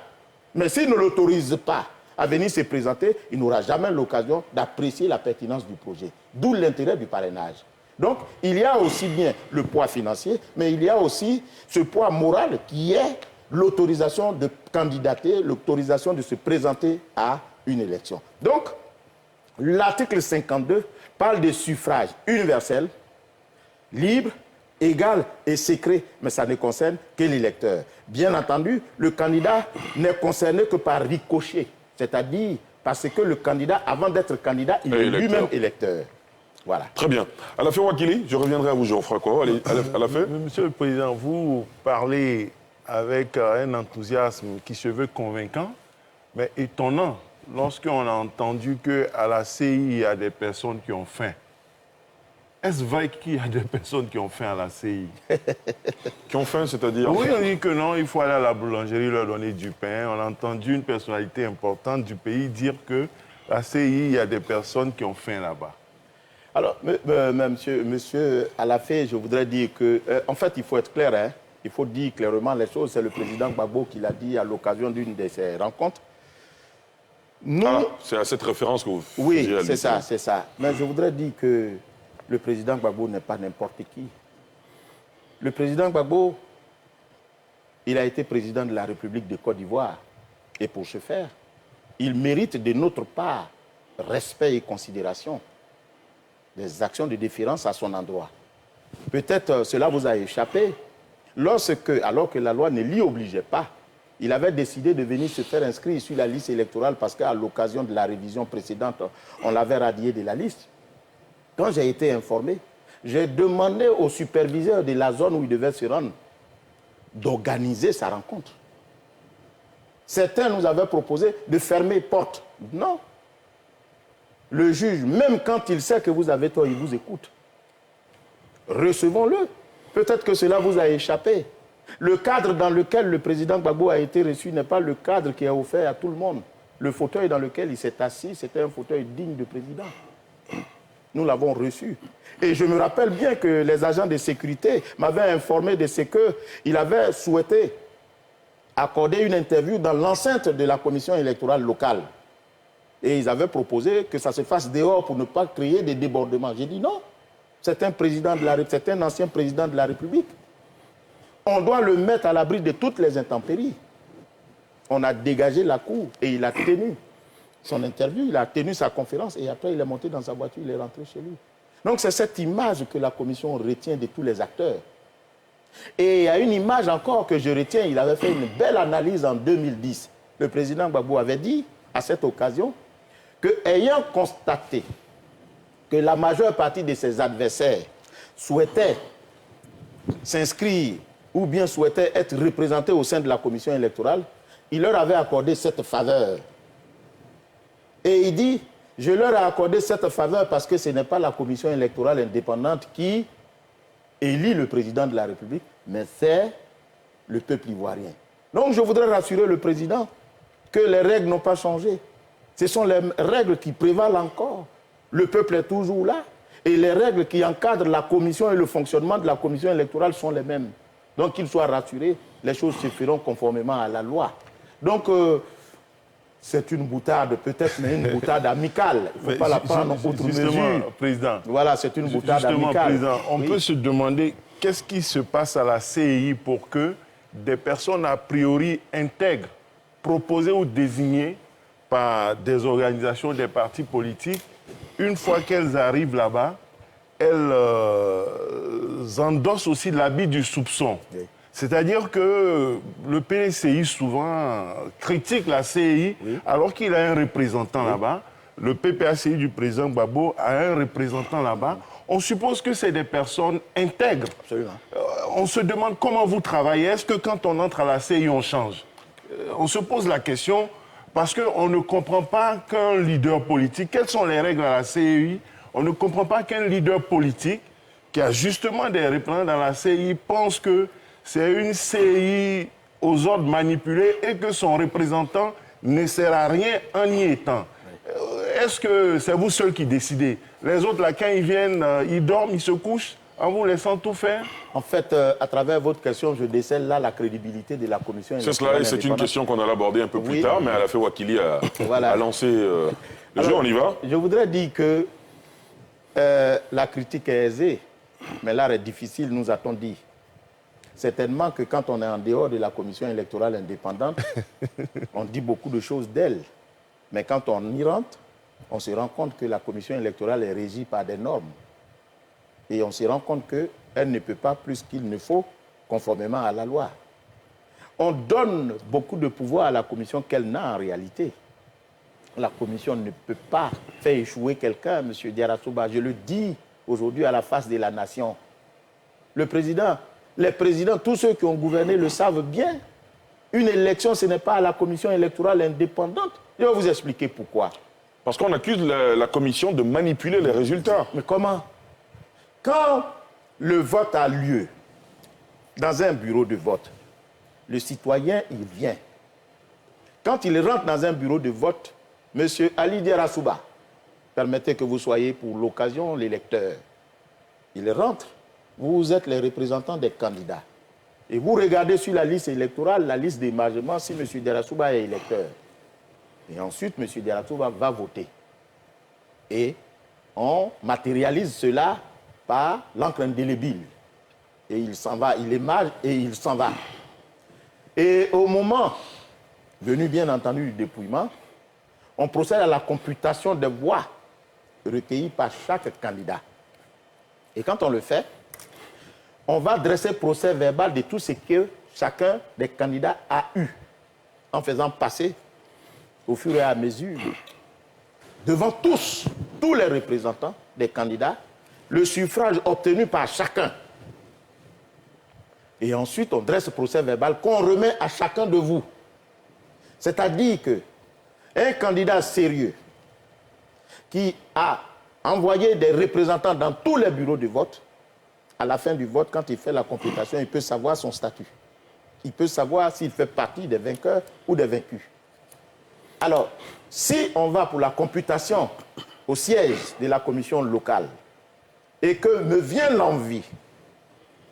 Mais s'il ne l'autorise pas à venir se présenter, il n'aura jamais l'occasion d'apprécier la pertinence du projet. D'où l'intérêt du parrainage. Donc, il y a aussi bien le poids financier, mais il y a aussi ce poids moral qui est l'autorisation de candidater, l'autorisation de se présenter à une élection. Donc, l'article 52 parle de suffrage universel, libre, égal et secret, mais ça ne concerne que l'électeur. Bien entendu, le candidat n'est concerné que par ricochet, c'est-à-dire parce que le candidat, avant d'être candidat, il est lui-même électeur. Voilà. Très bien. Alain Wakili, je reviendrai à vous, Geoffroy. Allez, à la fin. Monsieur le Président, vous parlez avec un enthousiasme qui se veut convaincant, mais étonnant lorsqu'on a entendu qu'à la CI, il y a des personnes qui ont faim. Est-ce vrai qu'il y a des personnes qui ont faim à la CI? Qui ont faim, c'est-à-dire? Oui, on dit que non, il faut aller à la boulangerie, leur donner du pain. On a entendu une personnalité importante du pays dire que la CI, il y a des personnes qui ont faim là-bas. Alors, monsieur Alafé, je voudrais dire que, en fait, il faut être clair, hein. Il faut dire clairement les choses. C'est le président Gbagbo qui l'a dit à l'occasion d'une de ses rencontres. Nous... c'est à cette référence que vous faisiez. Oui, c'est ça, c'est ça. Mais je voudrais dire que le président Gbagbo n'est pas n'importe qui. Le président Gbagbo, il a été président de la République de Côte d'Ivoire. Et pour ce faire, il mérite de notre part respect et considération. Des actions de déférence à son endroit. Peut-être cela vous a échappé. Alors que la loi ne l'y obligeait pas, il avait décidé de venir se faire inscrire sur la liste électorale parce qu'à l'occasion de la révision précédente, on l'avait radié de la liste. Quand j'ai été informé, j'ai demandé au superviseur de la zone où il devait se rendre d'organiser sa rencontre. Certains nous avaient proposé de fermer porte. Non. Le juge, même quand il sait que vous avez tort, il vous écoute. Recevons-le. Peut-être que cela vous a échappé. Le cadre dans lequel le président Gbagbo a été reçu n'est pas le cadre qui est offert à tout le monde. Le fauteuil dans lequel il s'est assis, c'était un fauteuil digne de président. Nous l'avons reçu. Et je me rappelle bien que les agents de sécurité m'avaient informé de ce qu'il avait souhaité accorder une interview dans l'enceinte de la commission électorale locale. Et ils avaient proposé que ça se fasse dehors pour ne pas créer des débordements. J'ai dit non, c'est un ancien président de la République. On doit le mettre à l'abri de toutes les intempéries. On a dégagé la cour et il a tenu son interview, il a tenu sa conférence et après il est monté dans sa voiture, il est rentré chez lui. Donc c'est cette image que la commission retient de tous les acteurs. Et il y a une image encore que je retiens, il avait fait une belle analyse en 2010. Le président Gbagbo avait dit à cette occasion que, ayant constaté que la majeure partie de ses adversaires souhaitaient s'inscrire ou bien souhaitaient être représentés au sein de la commission électorale, il leur avait accordé cette faveur. Et il dit, je leur ai accordé cette faveur parce que ce n'est pas la commission électorale indépendante qui élit le président de la République, mais c'est le peuple ivoirien. Donc je voudrais rassurer le président que les règles n'ont pas changé. Ce sont les règles qui prévalent encore. Le peuple est toujours là. Et les règles qui encadrent la commission et le fonctionnement de la commission électorale sont les mêmes. Donc qu'il soit rassuré, les choses se feront conformément à la loi. Donc c'est une boutade peut-être, mais une boutade amicale. Il ne faut pas la prendre en autre mesure. Président, voilà, c'est une boutade amicale. Président, on peut se demander qu'est-ce qui se passe à la CEI pour que des personnes a priori intègres, proposées ou désignées par des organisations, des partis politiques, une fois qu'elles arrivent là-bas, elles endossent aussi l'habit du soupçon. Oui. C'est-à-dire que le PCI souvent critique la CEI alors qu'il a un représentant là-bas. Le PPACI du président Gbagbo a un représentant là-bas. on suppose que c'est des personnes intègres. Absolument. On se demande comment vous travaillez. Est-ce que quand on entre à la CEI, on change? On se pose la question parce qu'on ne comprend pas qu'un leader politique, quelles sont les règles à la CEI? On ne comprend pas qu'un leader politique qui a justement des représentants dans la CEI pense que c'est une CEI aux ordres manipulés et que son représentant ne sert à rien en y étant. Est-ce que c'est vous seuls qui décidez? Les autres, là, quand ils viennent, ils dorment, ils se couchent en vous laissant tout faire? En fait, à travers votre question, je décèle là la crédibilité de la commission électorale. C'est cela, et c'est une question qu'on allait aborder un peu plus tard, mais Alafé Ouakili a lancé le jeu, on y va? Je voudrais dire que la critique est aisée, mais l'art est difficile, nous a-t-on dit. Certainement que quand on est en dehors de la commission électorale indépendante, on dit beaucoup de choses d'elle. Mais quand on y rentre, on se rend compte que la commission électorale est régie par des normes. Et on se rend compte qu'elle ne peut pas plus qu'il ne faut, conformément à la loi. On donne beaucoup de pouvoir à la commission qu'elle n'a en réalité. La commission ne peut pas faire échouer quelqu'un, M. Diarra-Souba. Je le dis aujourd'hui à la face de la nation. Le président, les présidents, tous ceux qui ont gouverné le savent bien. Une élection, ce n'est pas à la commission électorale indépendante. Je vais vous expliquer pourquoi. Parce qu'on accuse la commission de manipuler les résultats. Mais comment? Quand le vote a lieu dans un bureau de vote, le citoyen, il vient. Quand il rentre dans un bureau de vote, M. Ali Diarra-Souba, permettez que vous soyez pour l'occasion l'électeur. Il rentre, vous êtes les représentants des candidats. Et vous regardez sur la liste électorale, la liste d'émargement, si M. Diarra-Souba est électeur. Et ensuite, M. Diarra-Souba va voter. Et on matérialise cela par l'encre indélébile. Et il s'en va, il émarge et il s'en va. Et au moment venu, bien entendu, du dépouillement, on procède à la computation des voix recueillies par chaque candidat. Et quand on le fait, on va dresser procès verbal de tout ce que chacun des candidats a eu, en faisant passer, au fur et à mesure, devant tous les représentants des candidats, le suffrage obtenu par chacun. Et ensuite, on dresse ce procès verbal qu'on remet à chacun de vous. C'est-à-dire qu'un candidat sérieux qui a envoyé des représentants dans tous les bureaux de vote, à la fin du vote, quand il fait la computation, il peut savoir son statut. Il peut savoir s'il fait partie des vainqueurs ou des vaincus. Alors, si on va pour la computation au siège de la commission locale et que me vient l'envie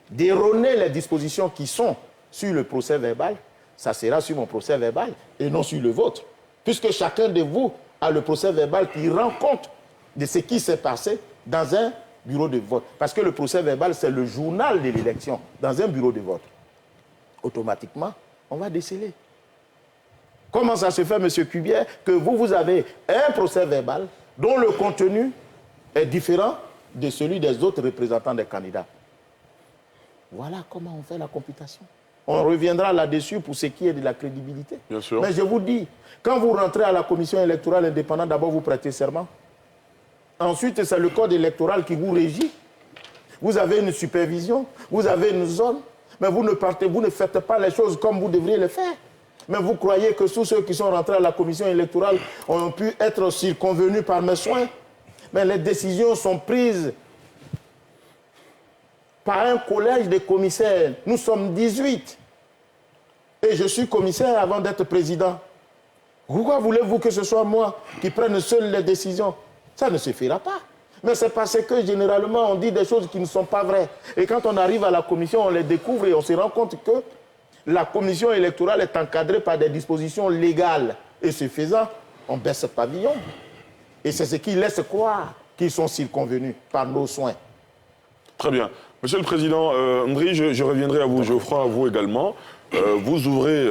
d'erroner les dispositions qui sont sur le procès verbal, ça sera sur mon procès verbal et non sur le vôtre. Puisque chacun de vous a le procès verbal qui rend compte de ce qui s'est passé dans un bureau de vote. Parce que le procès verbal, c'est le journal de l'élection dans un bureau de vote. Automatiquement, on va déceler. Comment ça se fait, M. Cubière, que vous avez un procès verbal dont le contenu est différent de celui des autres représentants des candidats? Voilà comment on fait la computation. On reviendra là-dessus pour ce qui est de la crédibilité. Bien sûr. Mais je vous dis, quand vous rentrez à la commission électorale indépendante, d'abord vous prêtez serment. Ensuite, c'est le code électoral qui vous régit. Vous avez une supervision, vous avez une zone, mais vous ne faites pas les choses comme vous devriez les faire. Mais vous croyez que tous ceux qui sont rentrés à la commission électorale ont pu être circonvenus par mes soins. Mais les décisions sont prises par un collège de commissaires. Nous sommes 18. Et je suis commissaire avant d'être président. Pourquoi voulez-vous que ce soit moi qui prenne seul les décisions? Ça ne se fera pas. Mais c'est parce que généralement on dit des choses qui ne sont pas vraies. Et quand on arrive à la commission, on les découvre et on se rend compte que la commission électorale est encadrée par des dispositions légales. Et ce faisant, on baisse pavillon. Et c'est ce qui laisse croire qu'ils sont circonvenus par nos soins. Très bien. Monsieur le Président, Ndri, je reviendrai à vous, Geoffroy, à vous également. Vous ouvrez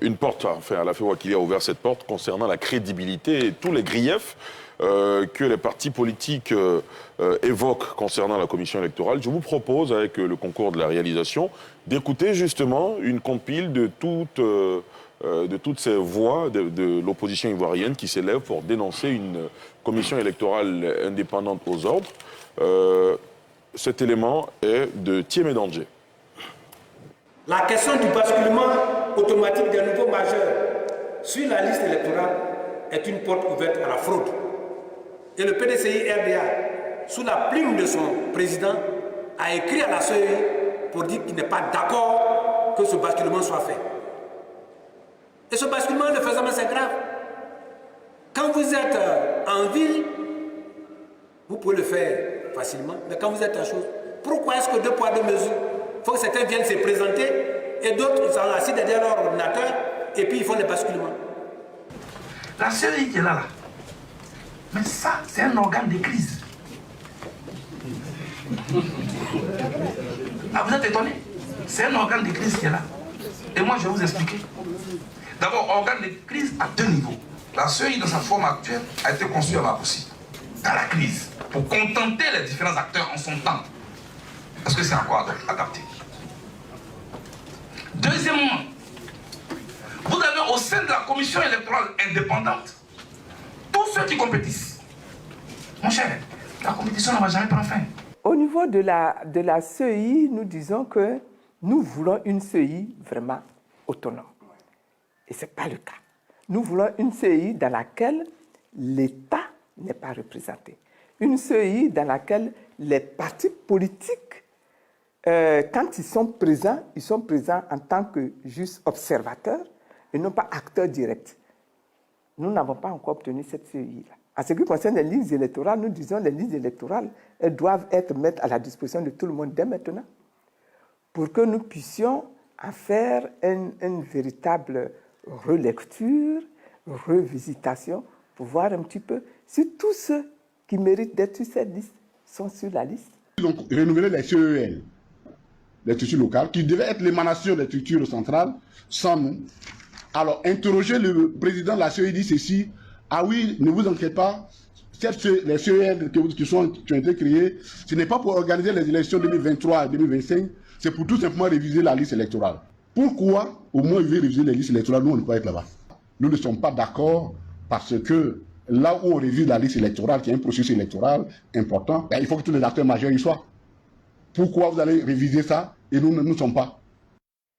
une porte, enfin, Alafé Ouakili a ouvert cette porte concernant la crédibilité et tous les griefs que les partis politiques évoquent concernant la commission électorale. Je vous propose, avec le concours de la réalisation, d'écouter justement une compile de toutes ces voix de l'opposition ivoirienne qui s'élèvent pour dénoncer une commission électorale indépendante aux ordres. Cet élément est de Thiemé Danger. La question du basculement automatique des nouveaux majeurs sur la liste électorale est une porte ouverte à la fraude. Et le PDCI-RDA, sous la plume de son président, a écrit à la CEI pour dire qu'il n'est pas d'accord que ce basculement soit fait. Et ce basculement, le faisant, c'est grave. Quand vous êtes en ville, vous pouvez le faire facilement, mais quand vous êtes en chose, pourquoi est-ce que 2 poids 2 mesures? Il faut que certains viennent se présenter et d'autres ils sont assis derrière leur ordinateur et puis ils font les basculements. La CEI qui est là, mais ça, c'est un organe de crise. Ah, vous êtes étonné? C'est un organe de crise qui est là. Et moi, je vais vous expliquer. D'abord, organe de crise à 2 niveaux. La CEI, dans sa forme actuelle, a été conçue à Maroussi, dans la crise, pour contenter les différents acteurs en son temps. Parce que c'est encore adapté. Deuxièmement, vous avez au sein de la commission électorale indépendante tous ceux qui compétissent. Mon cher, la compétition ne va jamais prendre fin. Au niveau de la CEI, nous disons que nous voulons une CEI vraiment autonome. Et ce n'est pas le cas. Nous voulons une CEI dans laquelle l'État n'est pas représenté. Une CEI dans laquelle les partis politiques, quand ils sont présents en tant que juste observateurs et non pas acteurs directs. Nous n'avons pas encore obtenu cette CEI-là. En ce qui concerne les listes électorales, nous disons que les listes électorales, elles doivent être mises à la disposition de tout le monde dès maintenant pour que nous puissions en faire une véritable relecture, revisitation, pour voir un petit peu si tous ceux qui méritent d'être sur cette liste sont sur la liste. Donc, renouveler les CEL, les structures locales, qui devaient être l'émanation des structures centrales, sans nous. Alors, interroger le président de la CEI dit ceci, ah oui, ne vous inquiétez pas, les CEL qui ont été créés, ce n'est pas pour organiser les élections 2023 et 2025, c'est pour tout simplement réviser la liste électorale. Pourquoi, au moins, il veut réviser les listes électorales, nous, on ne peut pas être là-bas. Nous ne sommes pas d'accord parce que là où on révise la liste électorale, qui est un processus électoral important, il faut que tous les acteurs majeurs y soient. Pourquoi vous allez réviser ça et nous ne sommes pas?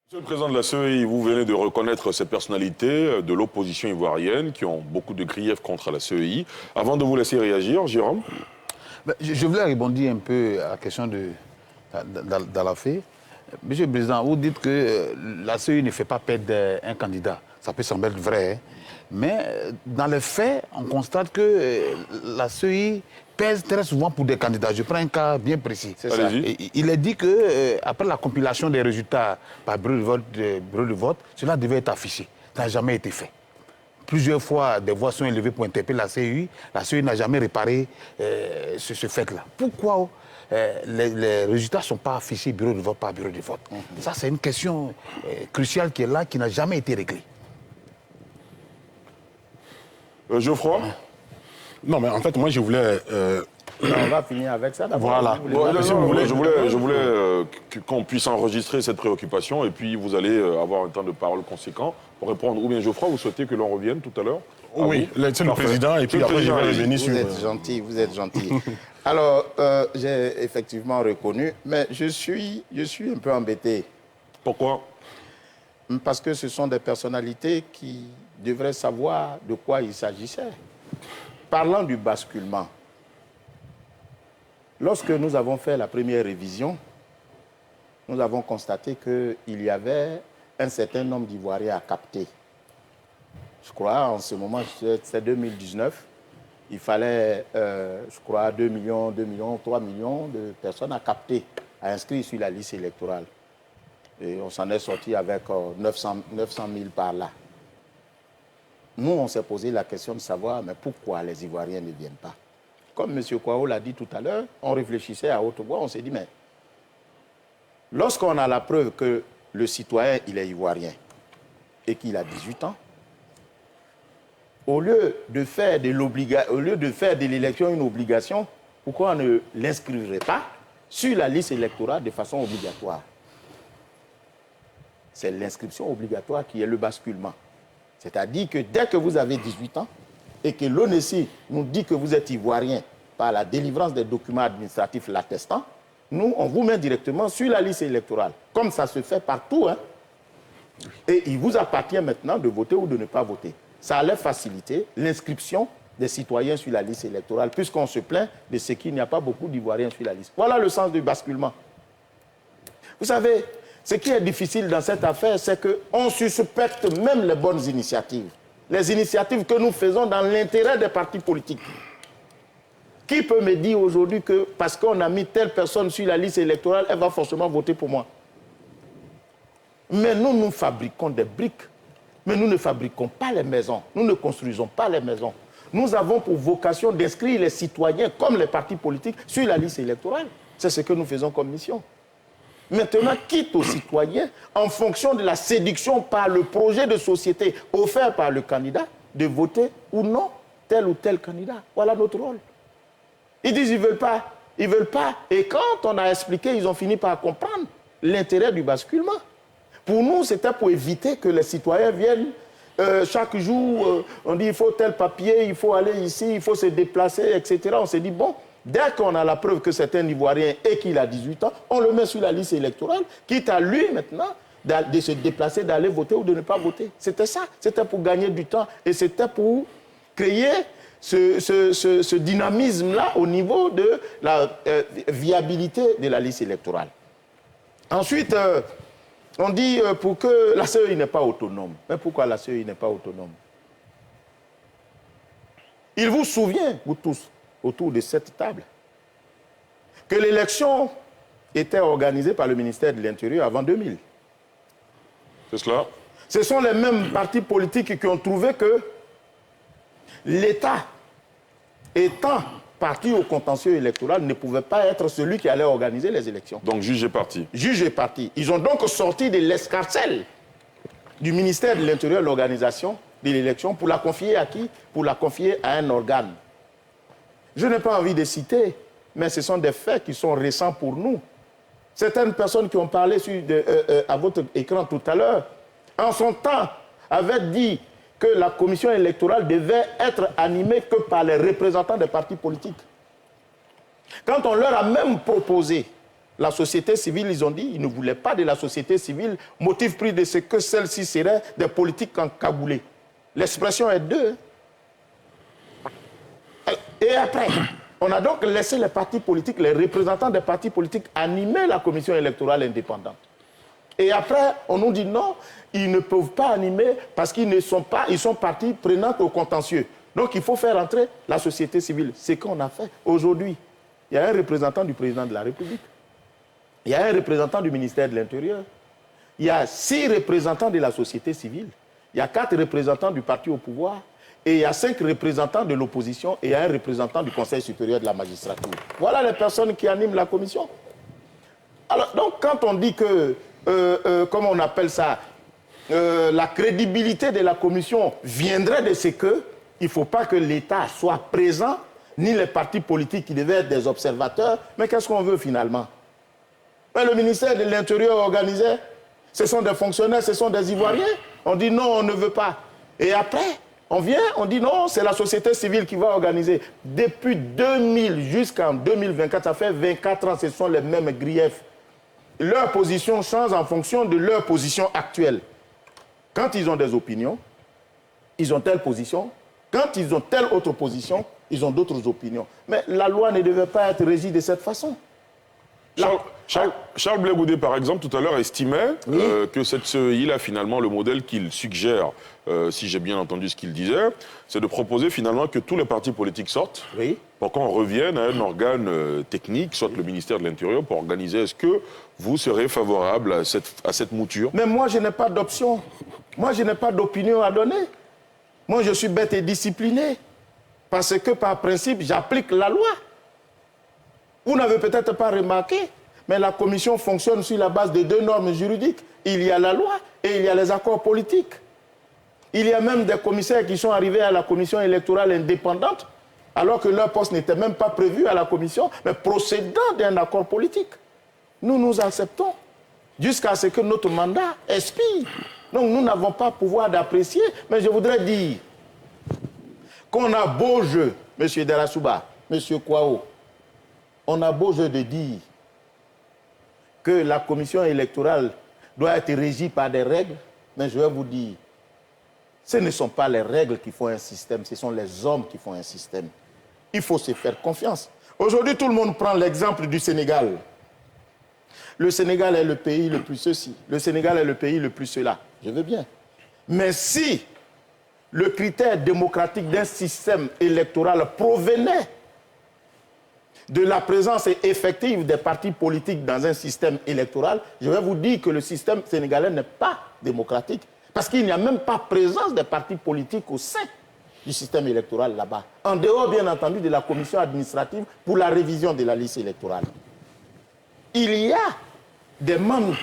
Monsieur le Président de la CEI, vous venez de reconnaître ces personnalités de l'opposition ivoirienne qui ont beaucoup de griefs contre la CEI. Avant de vous laisser réagir, Jérôme. Je voulais rebondir un peu à la question d'Alafé. Monsieur le Président, vous dites que la CEI ne fait pas perdre un candidat. Ça peut sembler vrai, mais dans les faits, on constate que la CEI pèse très souvent pour des candidats. Je prends un cas bien précis. Il est dit qu'après la compilation des résultats par bureau de vote, cela devait être affiché. Ça n'a jamais été fait. Plusieurs fois, des voix sont élevées pour interpeller la CEI. La CEI n'a jamais réparé ce fait-là. Pourquoi les résultats ne sont pas affichés bureau de vote par bureau de vote? Ça, c'est une question cruciale qui est là, qui n'a jamais été réglée. Geoffroy? Non, mais en fait, moi, je voulais... On va finir avec ça d'abord. Voilà. Je voulais qu'on puisse enregistrer cette préoccupation et puis vous allez avoir un temps de parole conséquent pour répondre. Ou bien Geoffroy, vous souhaitez que l'on revienne tout à l'heure? Oui, c'est le président et puis après je vais revenir sur... Vous êtes gentil. Alors, j'ai effectivement reconnu, mais je suis un peu embêté. Pourquoi? Parce que ce sont des personnalités qui devraient savoir de quoi il s'agissait. Parlant du basculement, lorsque nous avons fait la première révision, nous avons constaté qu'il y avait un certain nombre d'Ivoiriens à capter. Je crois, en ce moment, c'est 2019, il fallait, je crois, 2 millions, 3 millions de personnes à capter, à inscrire sur la liste électorale. Et on s'en est sorti avec 900 000 par là. Nous, on s'est posé la question de savoir, mais pourquoi les Ivoiriens ne viennent pas? Comme M. Kouao l'a dit tout à l'heure, on réfléchissait à haute voix, on s'est dit, mais lorsqu'on a la preuve que le citoyen, il est ivoirien et qu'il a 18 ans, au lieu de faire de l'élection une obligation, pourquoi on ne l'inscrirait pas sur la liste électorale de façon obligatoire? C'est l'inscription obligatoire qui est le basculement. C'est-à-dire que dès que vous avez 18 ans et que l'ONESI nous dit que vous êtes ivoirien par la délivrance des documents administratifs l'attestant, nous, on vous met directement sur la liste électorale, comme ça se fait partout. Hein. Et il vous appartient maintenant de voter ou de ne pas voter. Ça allait faciliter l'inscription des citoyens sur la liste électorale, puisqu'on se plaint de ce qu'il n'y a pas beaucoup d'Ivoiriens sur la liste. Voilà le sens du basculement. Vous savez, ce qui est difficile dans cette affaire, c'est qu'on suspecte même les bonnes initiatives. Les initiatives que nous faisons dans l'intérêt des partis politiques. Qui peut me dire aujourd'hui que parce qu'on a mis telle personne sur la liste électorale, elle va forcément voter pour moi? Mais nous fabriquons des briques. Mais nous ne fabriquons pas les maisons. Nous ne construisons pas les maisons. Nous avons pour vocation d'inscrire les citoyens, comme les partis politiques, sur la liste électorale. C'est ce que nous faisons comme mission. Maintenant, quitte aux citoyens, en fonction de la séduction par le projet de société offert par le candidat, de voter ou non tel ou tel candidat. Voilà notre rôle. Ils disent qu'ils ne veulent pas. Ils ne veulent pas. Et quand on a expliqué, ils ont fini par comprendre l'intérêt du basculement. Pour nous, c'était pour éviter que les citoyens viennent chaque jour, on dit il faut tel papier, il faut aller ici, il faut se déplacer, etc. On s'est dit, bon, dès qu'on a la preuve que c'est un Ivoirien et qu'il a 18 ans, on le met sur la liste électorale, quitte à lui maintenant de se déplacer, d'aller voter ou de ne pas voter. C'était ça. C'était pour gagner du temps et c'était pour créer ce dynamisme-là au niveau de la viabilité de la liste électorale. Ensuite, on dit pour que la CEI n'est pas autonome. Mais pourquoi la CEI n'est pas autonome? Il vous souvient, vous tous, autour de cette table, que l'élection était organisée par le ministère de l'Intérieur avant 2000. C'est cela. Ce sont les mêmes partis politiques qui ont trouvé que l'État, étant parti au contentieux électoral, ne pouvait pas être celui qui allait organiser les élections. Donc juge et parti. Juge et parti. Ils ont donc sorti de l'escarcelle du ministère de l'Intérieur l'organisation de l'élection pour la confier à qui? Pour la confier à un organe. Je n'ai pas envie de citer, mais ce sont des faits qui sont récents pour nous. Certaines personnes qui ont parlé à votre écran tout à l'heure, en son temps, avaient dit que la commission électorale devait être animée que par les représentants des partis politiques. Quand on leur a même proposé la société civile, ils ont dit qu'ils ne voulaient pas de la société civile, motif pris de ce que celle-ci serait des politiques encagoulés. L'expression est deux. Et après, on a donc laissé les partis politiques, les représentants des partis politiques animer la commission électorale indépendante. Et après, on nous dit non, ils ne peuvent pas animer parce qu'ils ne sont pas, ils sont partis prenantes au contentieux. Donc il faut faire entrer la société civile. C'est ce qu'on a fait. Aujourd'hui, il y a un représentant du président de la République. Il y a un représentant du ministère de l'Intérieur. Il y a 6 représentants de la société civile. Il y a 4 représentants du parti au pouvoir. Et il y a 5 représentants de l'opposition et il y a un représentant du Conseil supérieur de la magistrature. Voilà les personnes qui animent la commission. Alors, donc, quand on dit que, comment on appelle ça, la crédibilité de la commission viendrait de ce que il ne faut pas que l'État soit présent, ni les partis politiques qui devaient être des observateurs. Mais qu'est-ce qu'on veut finalement? Mais le ministère de l'Intérieur organisait, ce sont des fonctionnaires, ce sont des Ivoiriens. On dit non, on ne veut pas. Et après, on vient, on dit non, c'est la société civile qui va organiser. Depuis 2000 jusqu'en 2024, ça fait 24 ans, ce sont les mêmes griefs. Leur position change en fonction de leur position actuelle. Quand ils ont des opinions, ils ont telle position. Quand ils ont telle autre position, ils ont d'autres opinions. Mais la loi ne devait pas être régie de cette façon. Charles Blé Goudé, par exemple, tout à l'heure, estimait que cette CEI-là, finalement, le modèle qu'il suggère, si j'ai bien entendu ce qu'il disait, c'est de proposer finalement que tous les partis politiques sortent pour qu'on revienne à un organe technique, soit le ministère de l'Intérieur, pour organiser. Est-ce que vous serez favorable à cette mouture? Mais moi, je n'ai pas d'option. Moi, je n'ai pas d'opinion à donner. Moi, je suis bête et discipliné. Parce que, par principe, j'applique la loi. Vous n'avez peut-être pas remarqué, mais la commission fonctionne sur la base de 2 normes juridiques. Il y a la loi et il y a les accords politiques. Il y a même des commissaires qui sont arrivés à la commission électorale indépendante, alors que leur poste n'était même pas prévu à la commission, mais procédant d'un accord politique. Nous acceptons jusqu'à ce que notre mandat expire. Donc nous n'avons pas pouvoir d'apprécier, mais je voudrais dire qu'on a beau jeu, M. Darasouba, M. Kouao, on a beau jeu de dire que la commission électorale doit être régie par des règles, mais je vais vous dire, ce ne sont pas les règles qui font un système, ce sont les hommes qui font un système. Il faut se faire confiance. Aujourd'hui, tout le monde prend l'exemple du Sénégal. Le Sénégal est le pays le plus ceci, le Sénégal est le pays le plus cela. Je veux bien. Mais si le critère démocratique d'un système électoral provenait de la présence effective des partis politiques dans un système électoral, je vais vous dire que le système sénégalais n'est pas démocratique. Parce qu'il n'y a même pas présence des partis politiques au sein du système électoral là-bas. En dehors, bien entendu, de la commission administrative pour la révision de la liste électorale. Il y a des membres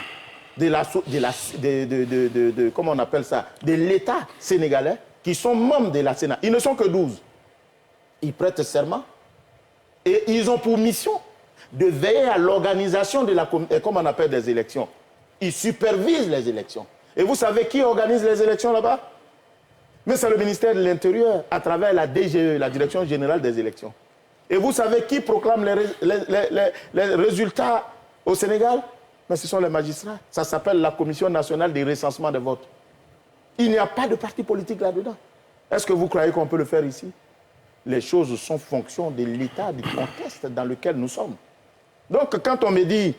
comment on appelle ça, de l'État sénégalais qui sont membres de la Sénat. Ils ne sont que 12. Ils prêtent serment et ils ont pour mission de veiller à l'organisation de comment on appelle des élections. Ils supervisent les élections. Et vous savez qui organise les élections là-bas? Mais c'est le ministère de l'Intérieur à travers la DGE, la Direction Générale des Élections. Et vous savez qui proclame les résultats au Sénégal? Mais ce sont les magistrats. Ça s'appelle la Commission nationale des recensements de vote. Il n'y a pas de parti politique là-dedans. Est-ce que vous croyez qu'on peut le faire ici? Les choses sont fonction de l'état du contexte dans lequel nous sommes. Donc quand on me dit,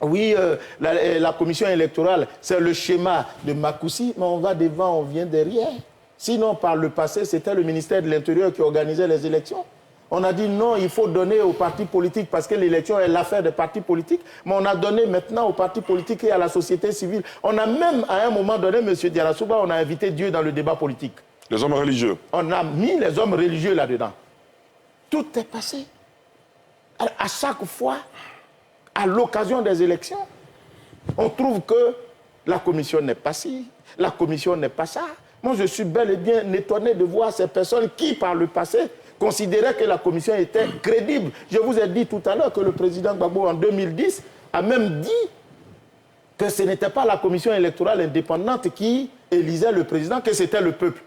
oui, la commission électorale, c'est le schéma de Makoussi, mais on va devant, on vient derrière. Sinon, par le passé, c'était le ministère de l'Intérieur qui organisait les élections. On a dit non, il faut donner aux partis politiques parce que l'élection est l'affaire des partis politiques. Mais on a donné maintenant aux partis politiques et à la société civile. On a même, à un moment donné, M. Diarra-Souba, on a invité Dieu dans le débat politique. Les hommes religieux. On a mis les hommes religieux là-dedans. Tout est passé. À chaque fois, à l'occasion des élections, on trouve que la commission n'est pas ci, la commission n'est pas ça. Moi, je suis bel et bien étonné de voir ces personnes qui, par le passé, considéraient que la commission était crédible. Je vous ai dit tout à l'heure que le président Gbagbo, en 2010, a même dit que ce n'était pas la commission électorale indépendante qui élisait le président, que c'était le peuple.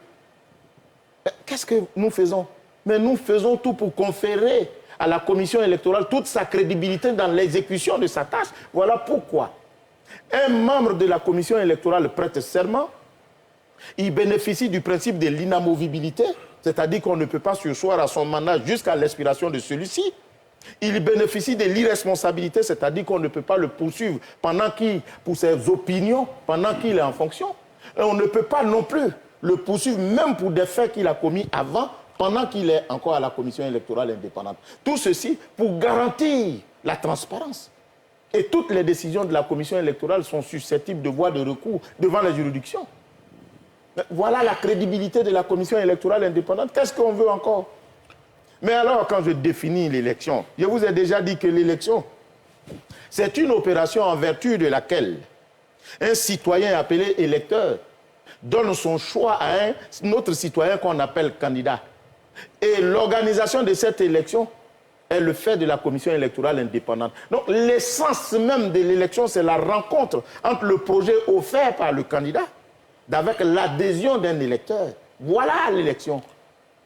Qu'est-ce que nous faisons? Mais nous faisons tout pour conférer à la commission électorale toute sa crédibilité dans l'exécution de sa tâche. Voilà pourquoi un membre de la commission électorale prête serment, il bénéficie du principe de l'inamovibilité, c'est-à-dire qu'on ne peut pas surseoir à son mandat jusqu'à l'expiration de celui-ci. Il bénéficie de l'irresponsabilité, c'est-à-dire qu'on ne peut pas le poursuivre pour ses opinions, pendant qu'il est en fonction. Et on ne peut pas non plus le poursuivre, même pour des faits qu'il a commis avant, pendant qu'il est encore à la commission électorale indépendante. Tout ceci pour garantir la transparence. Et toutes les décisions de la commission électorale sont susceptibles de voie de recours devant les juridictions. Voilà la crédibilité de la commission électorale indépendante. Qu'est-ce qu'on veut encore? Mais alors, quand je définis l'élection, je vous ai déjà dit que l'élection, c'est une opération en vertu de laquelle un citoyen appelé électeur donne son choix à un autre citoyen qu'on appelle candidat. Et l'organisation de cette élection est le fait de la commission électorale indépendante. Donc l'essence même de l'élection, c'est la rencontre entre le projet offert par le candidat avec l'adhésion d'un électeur. Voilà l'élection.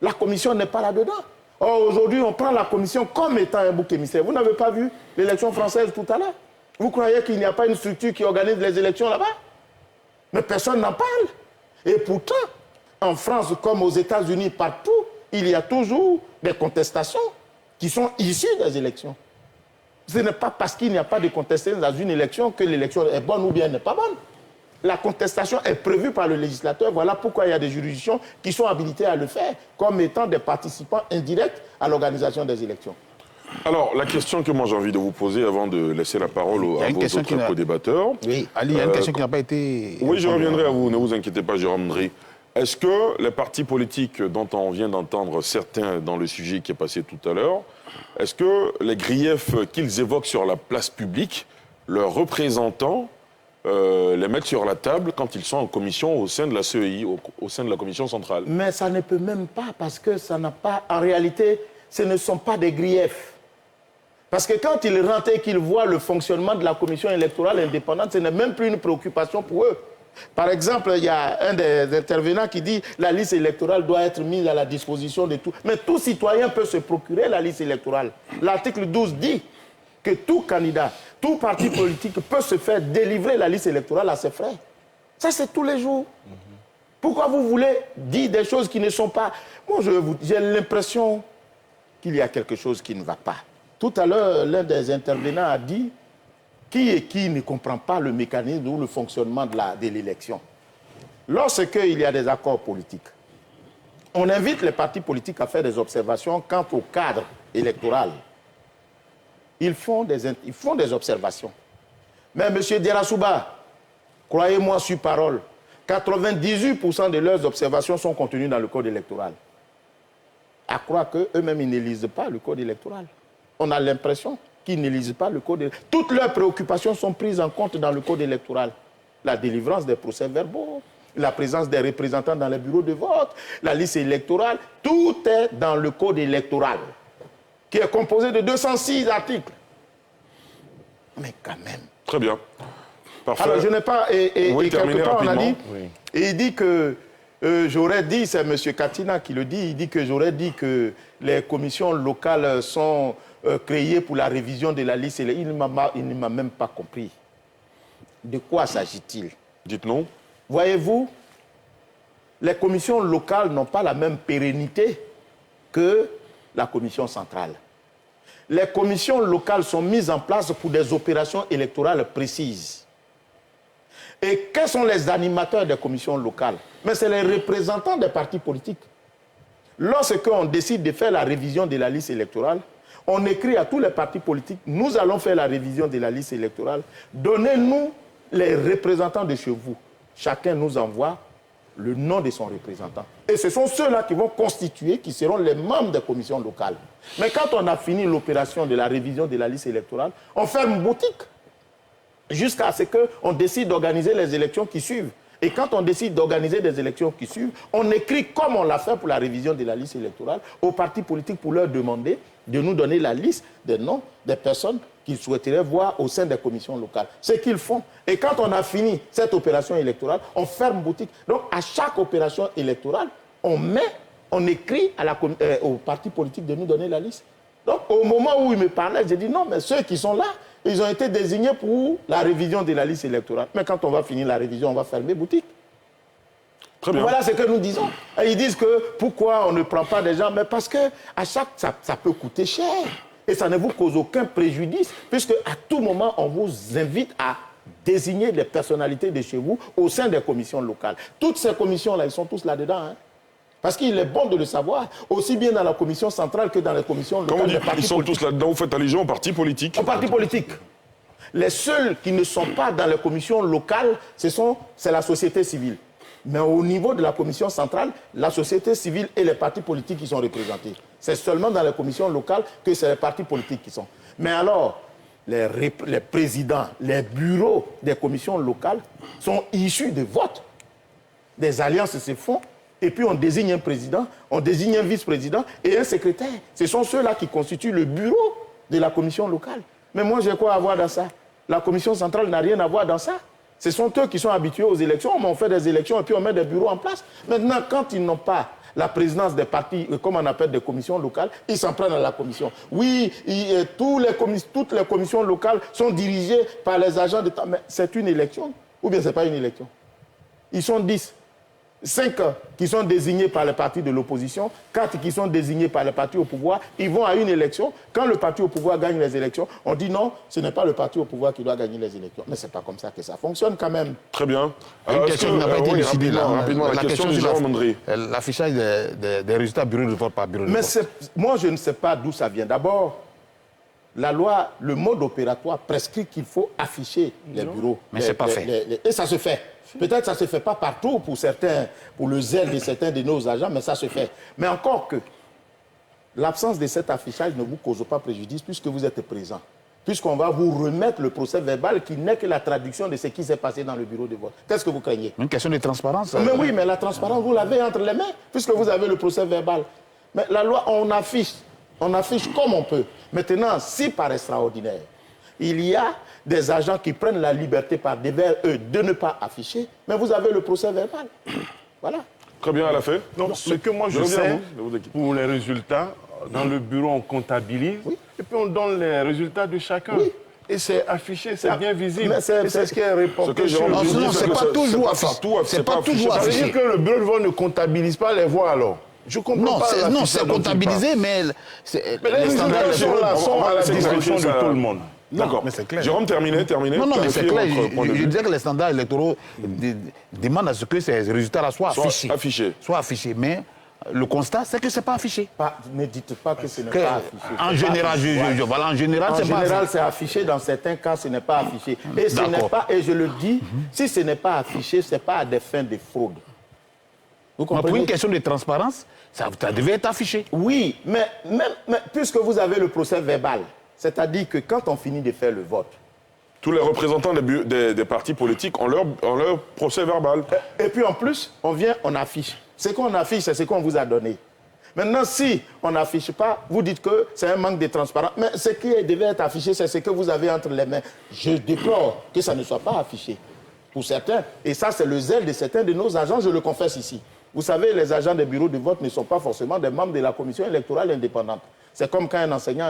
La commission n'est pas là-dedans. Or, aujourd'hui, on prend la commission comme étant un bouc émissaire. Vous n'avez pas vu l'élection française tout à l'heure? Vous croyez qu'il n'y a pas une structure qui organise les élections là-bas? Mais personne n'en parle. Et pourtant, en France comme aux États-Unis, partout, il y a toujours des contestations qui sont issues des élections. Ce n'est pas parce qu'il n'y a pas de contestation dans une élection que l'élection est bonne ou bien n'est pas bonne. La contestation est prévue par le législateur. Voilà pourquoi il y a des juridictions qui sont habilitées à le faire, comme étant des participants indirects à l'organisation des élections. Alors, la question que moi j'ai envie de vous poser avant de laisser la parole à vos autres co-débatteurs... Oui, Ali, il y a une question qui n'a pas été... Oui, je reviendrai à vous, ne vous inquiétez pas, Jérôme Ndri. Est-ce que les partis politiques dont on vient d'entendre certains dans le sujet qui est passé tout à l'heure, est-ce que les griefs qu'ils évoquent sur la place publique, leurs représentants les mettent sur la table quand ils sont en commission au sein de la CEI, au sein de la commission centrale? Mais ça ne peut même pas, parce que ça n'a pas... En réalité, ce ne sont pas des griefs. Parce que quand ils rentrent et qu'ils voient le fonctionnement de la commission électorale indépendante, ce n'est même plus une préoccupation pour eux. Par exemple, il y a un des intervenants qui dit que la liste électorale doit être mise à la disposition de tous. Mais tout citoyen peut se procurer la liste électorale. L'article 12 dit que tout candidat, tout parti politique peut se faire délivrer la liste électorale à ses frais. Ça, c'est tous les jours. Pourquoi vous voulez dire des choses qui ne sont pas... Moi, j'ai l'impression qu'il y a quelque chose qui ne va pas. Tout à l'heure, l'un des intervenants a dit qui ne comprend pas le mécanisme ou le fonctionnement de l'élection. Lorsqu'il y a des accords politiques, on invite les partis politiques à faire des observations quant au cadre électoral. Ils font des observations. Mais M. Dierasouba, croyez-moi sur parole, 98% de leurs observations sont contenues dans le code électoral. À croire qu'eux-mêmes, ils ne lisent pas le code électoral. On a l'impression qu'ils ne lisent pas le code électoral. Toutes leurs préoccupations sont prises en compte dans le code électoral. La délivrance des procès-verbaux, la présence des représentants dans les bureaux de vote, la liste électorale, tout est dans le code électoral, qui est composé de 206 articles. Mais quand même. Très bien. Parfait. Alors, je n'ai pas... Et quelque part, on a dit... Oui. Et il dit que j'aurais dit, c'est M. Katina qui le dit, il dit que j'aurais dit que les commissions locales sont créées pour la révision de la liste. Il ne m'a même pas compris. De quoi s'agit-il? Dites-nous. Voyez-vous, les commissions locales n'ont pas la même pérennité que la commission centrale. Les commissions locales sont mises en place pour des opérations électorales précises. Et quels sont les animateurs des commissions locales? Mais c'est les représentants des partis politiques. Lorsqu'on décide de faire la révision de la liste électorale, on écrit à tous les partis politiques, nous allons faire la révision de la liste électorale, donnez-nous les représentants de chez vous. Chacun nous envoie le nom de son représentant. Et ce sont ceux-là qui vont constituer, qui seront les membres des commissions locales. Mais quand on a fini l'opération de la révision de la liste électorale, on ferme boutique jusqu'à ce qu'on décide d'organiser les élections qui suivent. Et quand on décide d'organiser des élections qui suivent, on écrit comme on l'a fait pour la révision de la liste électorale aux partis politiques pour leur demander de nous donner la liste des noms des personnes qu'ils souhaiteraient voir au sein des commissions locales. C'est ce qu'ils font. Et quand on a fini cette opération électorale, on ferme boutique. Donc, à chaque opération électorale, on écrit aux partis politiques de nous donner la liste. Donc, au moment où il me parlait, j'ai dit non, mais ceux qui sont là, ils ont été désignés pour la révision de la liste électorale. Mais quand on va finir la révision, on va fermer boutique. Très bien. Voilà ce que nous disons. Et ils disent que pourquoi on ne prend pas des gens? Mais parce que à ça peut coûter cher. Et ça ne vous cause aucun préjudice, puisque à tout moment, on vous invite à désigner des personnalités de chez vous au sein des commissions locales. Toutes ces commissions-là, ils sont tous là-dedans. Hein. Parce qu'il est bon de le savoir, aussi bien dans la commission centrale que dans les commissions locales. Quand vous dites qu'ils sont tous là-dedans, vous faites allusion aux partis politiques? Aux partis politiques. Les seuls qui ne sont pas dans les commissions locales, c'est la société civile. Mais au niveau de la commission centrale, la société civile et les partis politiques qui sont représentés. C'est seulement dans les commissions locales que c'est les partis politiques qui sont. Mais alors, les présidents, les bureaux des commissions locales sont issus de votes. Des alliances se font, et puis on désigne un président, on désigne un vice-président et un secrétaire. Ce sont ceux-là qui constituent le bureau de la commission locale. Mais moi, j'ai quoi à voir dans ça? La commission centrale n'a rien à voir dans ça. Ce sont eux qui sont habitués aux élections. On fait des élections et puis on met des bureaux en place. Maintenant, quand ils n'ont pas la présidence des partis, comme on appelle des commissions locales, ils s'en prennent à la commission. Oui, toutes les commissions locales sont dirigées par les agents d'État. Mais c'est une élection ou bien ce n'est pas une élection? Ils sont 10. 5 qui sont désignés par les partis de l'opposition, 4 qui sont désignés par les partis au pouvoir, ils vont à une élection. Quand le parti au pouvoir gagne les élections, on dit non, ce n'est pas le parti au pouvoir qui doit gagner les élections. Mais ce n'est pas comme ça que ça fonctionne quand même. Très bien. Une question qui n'a pas été décidée là. Rapidement, la question de Jean Mondry. L'affichage des résultats bureau de vote par bureau de vote. Moi, je ne sais pas d'où ça vient. D'abord, la loi, le mode opératoire prescrit qu'il faut afficher les bureaux. Mais ce n'est pas fait. Et ça se fait. Peut-être que ça ne se fait pas partout pour certains, pour le zèle de certains de nos agents, mais ça se fait. Mais encore que l'absence de cet affichage ne vous cause pas préjudice puisque vous êtes présent. Puisqu'on va vous remettre le procès verbal qui n'est que la traduction de ce qui s'est passé dans le bureau de vote. Qu'est-ce que vous craignez? Une question de transparence. Mais oui, mais la transparence, vous l'avez entre les mains puisque vous avez le procès verbal. Mais la loi, on affiche comme on peut. Maintenant, si par extraordinaire, il y a des agents qui prennent la liberté par devers eux de ne pas afficher, mais vous avez le procès verbal. Voilà. Très bien, à la fin. Donc, ce que moi je sais, pour les résultats, dans le bureau, on comptabilise, et puis on donne les résultats de chacun. Oui. Et c'est affiché, c'est bien visible. Mais c'est ce qui est reporté. Non, c'est pas toujours affiché. C'est pas toujours affiché. Ça veut dire que le bureau de vote ne comptabilise pas les voix alors? Je comprends pas. Non, c'est comptabilisé, mais les standards sont à la discrétion de tout le monde. D'accord, mais c'est clair. Jérôme, terminé. Non, mais c'est clair. Je disais que les standards électoraux demandent à ce que ces résultats-là soient affichés. Mais le constat, c'est que ce n'est pas affiché. Ne dites pas que ce n'est pas affiché. En général, en général, c'est affiché. Dans certains cas, ce n'est pas affiché. Et ce n'est pas, et je le dis, si ce n'est pas affiché, ce n'est pas à des fins de fraude. Vous comprenez? Pour une question de transparence, ça devait être affiché. Oui, mais puisque vous avez le procès verbal, c'est-à-dire que quand on finit de faire le vote, tous les représentants des partis politiques ont leur procès verbal. Et puis en plus, on vient, on affiche. Ce qu'on affiche, c'est ce qu'on vous a donné. Maintenant, si on n'affiche pas, vous dites que c'est un manque de transparence. Mais ce qui devait être affiché, c'est ce que vous avez entre les mains. Je déplore que ça ne soit pas affiché pour certains. Et ça, c'est le zèle de certains de nos agents, je le confesse ici. Vous savez, les agents des bureaux de vote ne sont pas forcément des membres de la commission électorale indépendante. C'est comme quand un enseignant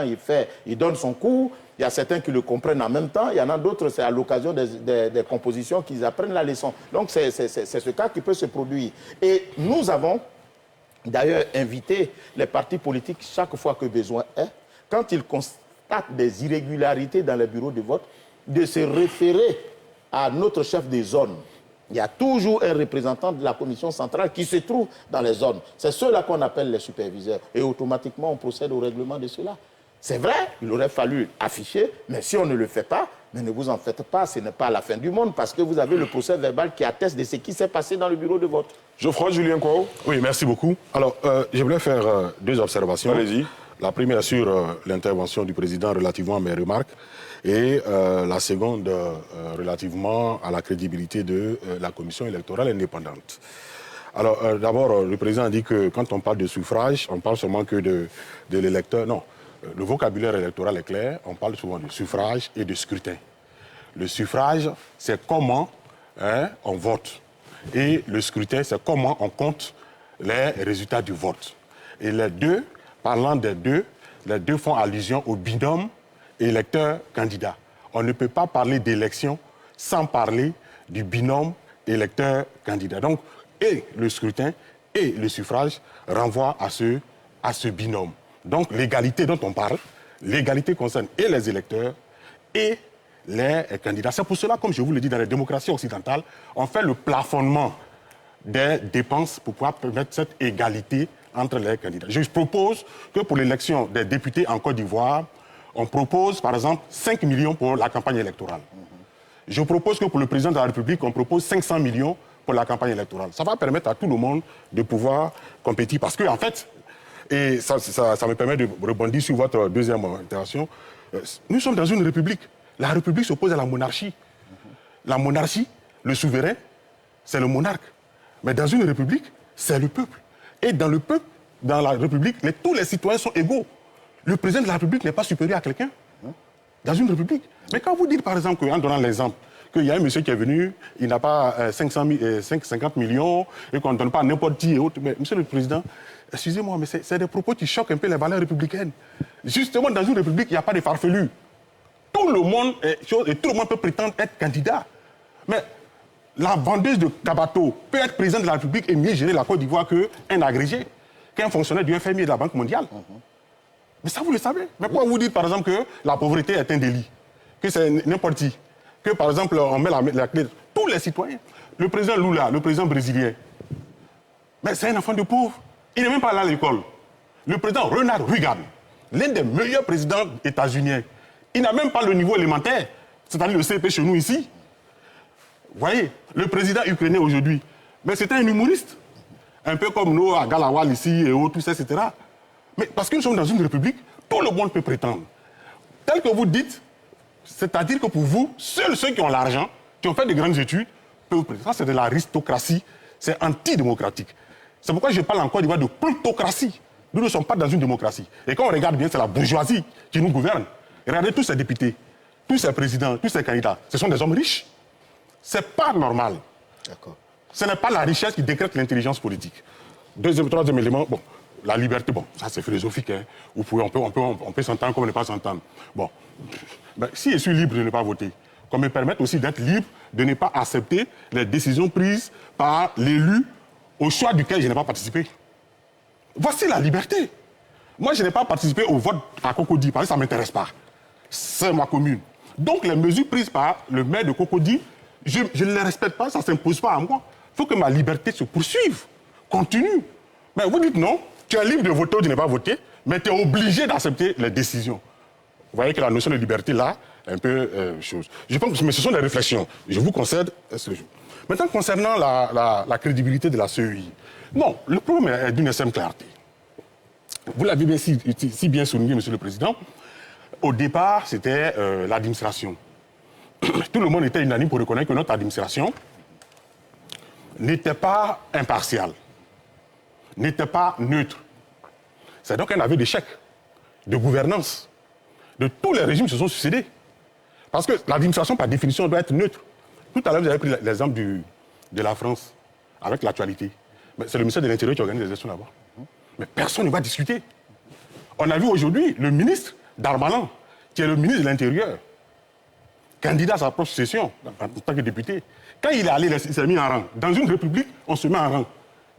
il donne son cours, il y a certains qui le comprennent en même temps, il y en a d'autres, c'est à l'occasion des compositions qu'ils apprennent la leçon. Donc c'est ce cas qui peut se produire. Et nous avons d'ailleurs invité les partis politiques chaque fois que besoin est, quand ils constatent des irrégularités dans les bureaux de vote, de se référer à notre chef des zones. Il y a toujours un représentant de la commission centrale qui se trouve dans les zones. C'est ceux-là qu'on appelle les superviseurs. Et automatiquement, on procède au règlement de cela. C'est vrai, il aurait fallu afficher, mais si on ne le fait pas, mais ne vous en faites pas, ce n'est pas la fin du monde, parce que vous avez le procès verbal qui atteste de ce qui s'est passé dans le bureau de vote. Geoffroy, Julien Kouao. Oui, merci beaucoup. Alors, je voulais faire deux observations. Allez-y. La première sur l'intervention du président relativement à mes remarques, et la seconde relativement à la crédibilité de la commission électorale indépendante. Alors, d'abord, le président a dit que quand on parle de suffrage, on parle seulement que de l'électeur. Non, le vocabulaire électoral est clair, on parle souvent de suffrage et de scrutin. Le suffrage, c'est comment on vote. Et le scrutin, c'est comment on compte les résultats du vote. Et les deux, parlant des deux, les deux font allusion au binôme électeur-candidat. On ne peut pas parler d'élection sans parler du binôme électeur-candidat. Donc, et le scrutin et le suffrage renvoient à ce binôme. Donc, l'égalité dont on parle, l'égalité concerne et les électeurs et les candidats. C'est pour cela, comme je vous le dis, dans les démocraties occidentales, on fait le plafonnement des dépenses pour pouvoir permettre cette égalité entre les candidats. Je propose que pour l'élection des députés en Côte d'Ivoire, on propose, par exemple, 5 millions pour la campagne électorale. Je propose que pour le président de la République, on propose 500 millions pour la campagne électorale. Ça va permettre à tout le monde de pouvoir compétir. Parce que, en fait, et ça me permet de rebondir sur votre deuxième intervention, nous sommes dans une république. La république s'oppose à la monarchie. La monarchie, le souverain, c'est le monarque. Mais dans une république, c'est le peuple. Et dans le peuple, dans la république, tous les citoyens sont égaux. Le président de la République n'est pas supérieur à quelqu'un dans une république. Mais quand vous dites, par exemple, en donnant l'exemple, qu'il y a un monsieur qui est venu, il n'a pas 50 millions et qu'on ne donne pas à n'importe qui et autres. Mais monsieur le président, excusez-moi, mais c'est des propos qui choquent un peu les valeurs républicaines. Justement, dans une république, il n'y a pas de farfelus. Tout le monde peut prétendre être candidat. Mais la vendeuse de Kabato peut être président de la République et mieux gérer la Côte d'Ivoire qu'un agrégé, qu'un fonctionnaire du FMI et de la Banque mondiale. Mais ça, vous le savez. Mais pourquoi vous dites, par exemple, que la pauvreté est un délit, que c'est n'importe qui, que, par exemple, on met la clé... Tous les citoyens. Le président Lula, le président brésilien, mais c'est un enfant de pauvre. Il n'est même pas allé à l'école. Le président Ronald Reagan, l'un des meilleurs présidents états-uniens, il n'a même pas le niveau élémentaire, c'est-à-dire le CP chez nous ici. Vous voyez, le président ukrainien aujourd'hui, mais c'était un humoriste. Un peu comme nous, à Galawal ici et autres, etc. Mais parce que nous sommes dans une république, tout le monde peut prétendre. Tel que vous dites, c'est-à-dire que pour vous, seuls ceux qui ont l'argent, qui ont fait de grandes études, peuvent prétendre. Ça, c'est de l'aristocratie, c'est antidémocratique. C'est pourquoi je parle encore de plutocratie. Nous ne sommes pas dans une démocratie. Et quand on regarde bien, c'est la bourgeoisie qui nous gouverne. Regardez tous ces députés, tous ces présidents, tous ces candidats. Ce sont des hommes riches. C'est pas normal. D'accord. Ce n'est pas la richesse qui décrète l'intelligence politique. Troisième élément, bon, la liberté, bon, ça c'est philosophique, hein. On peut s'entendre comme ne pas s'entendre. Bon, ben, si je suis libre de ne pas voter, qu'on me permette aussi d'être libre de ne pas accepter les décisions prises par l'élu au choix duquel je n'ai pas participé. Voici la liberté. Moi, je n'ai pas participé au vote à Cocody parce que ça ne m'intéresse pas. C'est ma commune. Donc, les mesures prises par le maire de Cocody, je ne les respecte pas, ça ne s'impose pas à moi. Il faut que ma liberté se poursuive, continue. Mais vous dites non, tu es libre de voter ou de ne pas voter, mais tu es obligé d'accepter les décisions. Vous voyez que la notion de liberté, là, est un peu chose. Je pense que ce sont des réflexions. Je vous concède ce jour. Maintenant, concernant la crédibilité de la CEI, non, le problème est d'une simple clarté. Vous l'avez bien si bien souligné, Monsieur le Président. Au départ, c'était l'administration. Tout le monde était unanime pour reconnaître que notre administration n'était pas impartiale, n'était pas neutre. C'est donc un aveu d'échec de gouvernance de tous les régimes qui se sont succédés. Parce que l'administration, par définition, doit être neutre. Tout à l'heure, vous avez pris l'exemple de la France, avec l'actualité. C'est le ministère de l'Intérieur qui organise les élections là-bas. Mais personne ne va discuter. On a vu aujourd'hui le ministre Darmanin, qui est le ministre de l'Intérieur, candidat à sa propre succession, en tant que député. Quand il est allé, il s'est mis en rang. Dans une république, on se met en rang.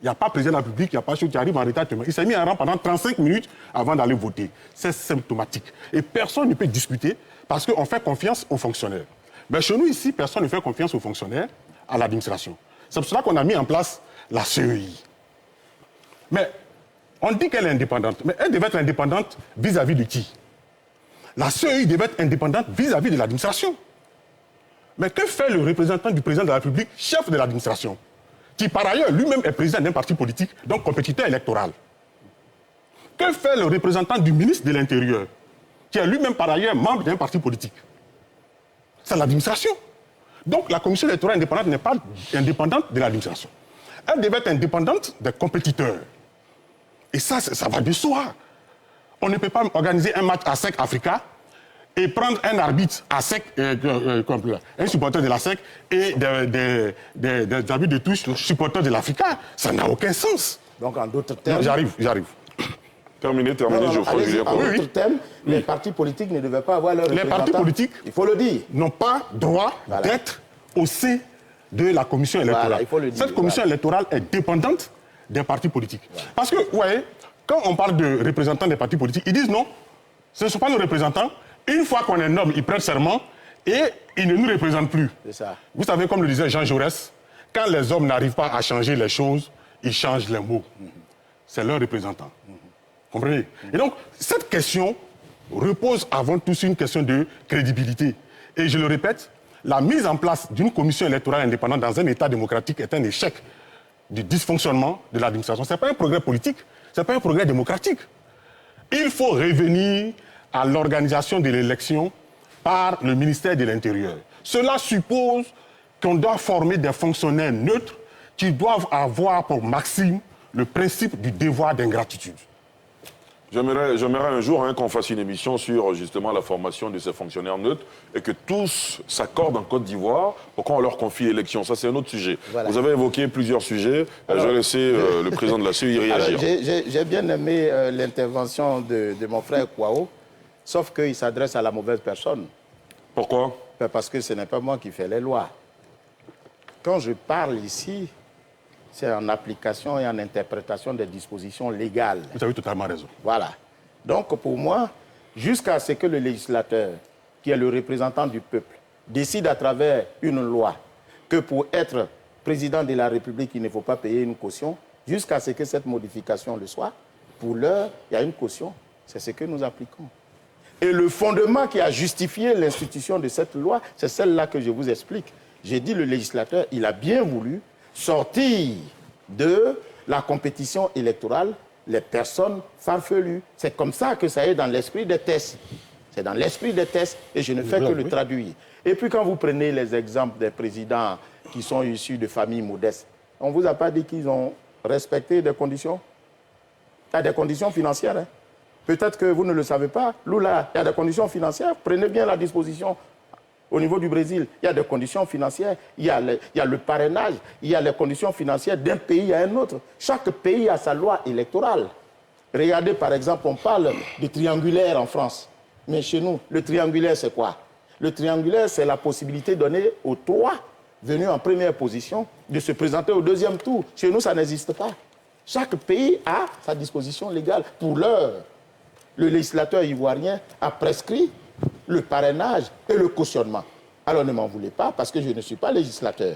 Il n'y a pas président de la République, il n'y a pas chose qui arrive en retard. Il s'est mis en rang pendant 35 minutes avant d'aller voter. C'est symptomatique. Et personne ne peut discuter parce qu'on fait confiance aux fonctionnaires. Mais chez nous, ici, personne ne fait confiance aux fonctionnaires, à l'administration. C'est pour cela qu'on a mis en place la CEI. Mais on dit qu'elle est indépendante. Mais elle devait être indépendante vis-à-vis de qui? La CEI devait être indépendante vis-à-vis de l'administration. Mais que fait le représentant du président de la République, chef de l'administration, qui par ailleurs lui-même est président d'un parti politique, donc compétiteur électoral? Que fait le représentant du ministre de l'Intérieur, qui est lui-même par ailleurs membre d'un parti politique? C'est l'administration. Donc la commission électorale indépendante n'est pas indépendante de l'administration. Elle devait être indépendante des compétiteurs. Et ça va de soi. On ne peut pas organiser un match à SEC Africa et prendre un arbitre à SEC, un supporter de la SEC et des arbitres de touche supporters de l'Africa. Ça n'a aucun sens. Donc en d'autres termes... J'arrive. Terminé, non, Geoffroy Julien. En d'autres termes, les partis politiques ne devaient pas avoir leur représentant. Les partis politiques, il faut le dire, n'ont pas droit d'être au sein de la commission électorale. Voilà, il faut le dire, cette commission électorale est dépendante des partis politiques. Voilà. Parce que, vous voyez, quand on parle de représentants des partis politiques, ils disent non, ce ne sont pas nos représentants. Une fois qu'on est noble, ils prennent serment et ils ne nous représentent plus. C'est ça. Vous savez, comme le disait Jean Jaurès, quand les hommes n'arrivent pas à changer les choses, ils changent les mots. C'est leurs représentants. Comprenez? Et donc, cette question repose avant tout sur une question de crédibilité. Et je le répète, la mise en place d'une commission électorale indépendante dans un État démocratique est un échec du dysfonctionnement de l'administration. Ce n'est pas un progrès politique, ce n'est pas un progrès démocratique. Il faut revenir à l'organisation de l'élection par le ministère de l'Intérieur. Cela suppose qu'on doit former des fonctionnaires neutres qui doivent avoir pour maxime le principe du devoir d'ingratitude. J'aimerais un jour qu'on fasse une émission sur justement la formation de ces fonctionnaires neutres et que tous s'accordent en Côte d'Ivoire pour qu'on leur confie l'élection. Ça, c'est un autre sujet. Voilà. Vous avez évoqué plusieurs sujets. Alors, je vais laisser le président de la CEI réagir. J'ai bien aimé l'intervention de mon frère Kouao, sauf qu'il s'adresse à la mauvaise personne. Pourquoi? Parce que ce n'est pas moi qui fais les lois. Quand je parle ici, c'est en application et en interprétation des dispositions légales. Vous avez totalement raison. Voilà. Donc, pour moi, jusqu'à ce que le législateur, qui est le représentant du peuple, décide à travers une loi que pour être président de la République, il ne faut pas payer une caution, jusqu'à ce que cette modification le soit, pour l'heure, il y a une caution. C'est ce que nous appliquons. Et le fondement qui a justifié l'institution de cette loi, c'est celle-là que je vous explique. J'ai dit le législateur, il a bien voulu sortir de la compétition électorale les personnes farfelues. C'est comme ça que ça est dans l'esprit des tests. C'est dans l'esprit des tests et je ne fais que le traduire. Et puis quand vous prenez les exemples des présidents qui sont issus de familles modestes, on ne vous a pas dit qu'ils ont respecté des conditions? Il y a des conditions financières. Hein. Peut-être que vous ne le savez pas. Lula, il y a des conditions financières. Prenez bien la disposition. Au niveau du Brésil, il y a des conditions financières, il y a le parrainage, il y a les conditions financières d'un pays à un autre. Chaque pays a sa loi électorale. Regardez, par exemple, on parle de triangulaire en France. Mais chez nous, le triangulaire, c'est quoi? Le triangulaire, c'est la possibilité donnée aux 3 venus en première position de se présenter au 2e tour. Chez nous, ça n'existe pas. Chaque pays a sa disposition légale. Pour l'heure, le législateur ivoirien a prescrit le parrainage et le cautionnement. Alors ne m'en voulez pas, parce que je ne suis pas législateur.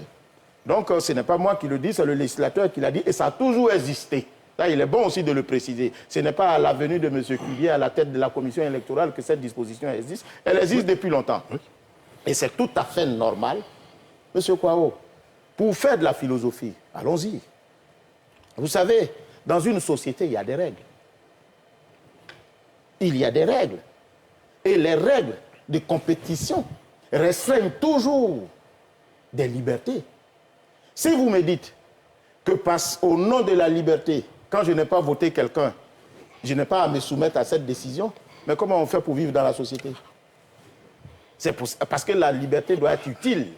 Donc ce n'est pas moi qui le dis, c'est le législateur qui l'a dit, et ça a toujours existé. Là, il est bon aussi de le préciser. Ce n'est pas à la venue de M. Cuvier à la tête de la commission électorale que cette disposition existe. Elle existe depuis longtemps. Et c'est tout à fait normal. M. Kouao, pour faire de la philosophie, allons-y. Vous savez, dans une société, il y a des règles. Il y a des règles. Et les règles de compétition restreignent toujours des libertés. Si vous me dites que au nom de la liberté, quand je n'ai pas voté quelqu'un, je n'ai pas à me soumettre à cette décision, mais comment on fait pour vivre dans la société? C'est parce que la liberté doit être utile.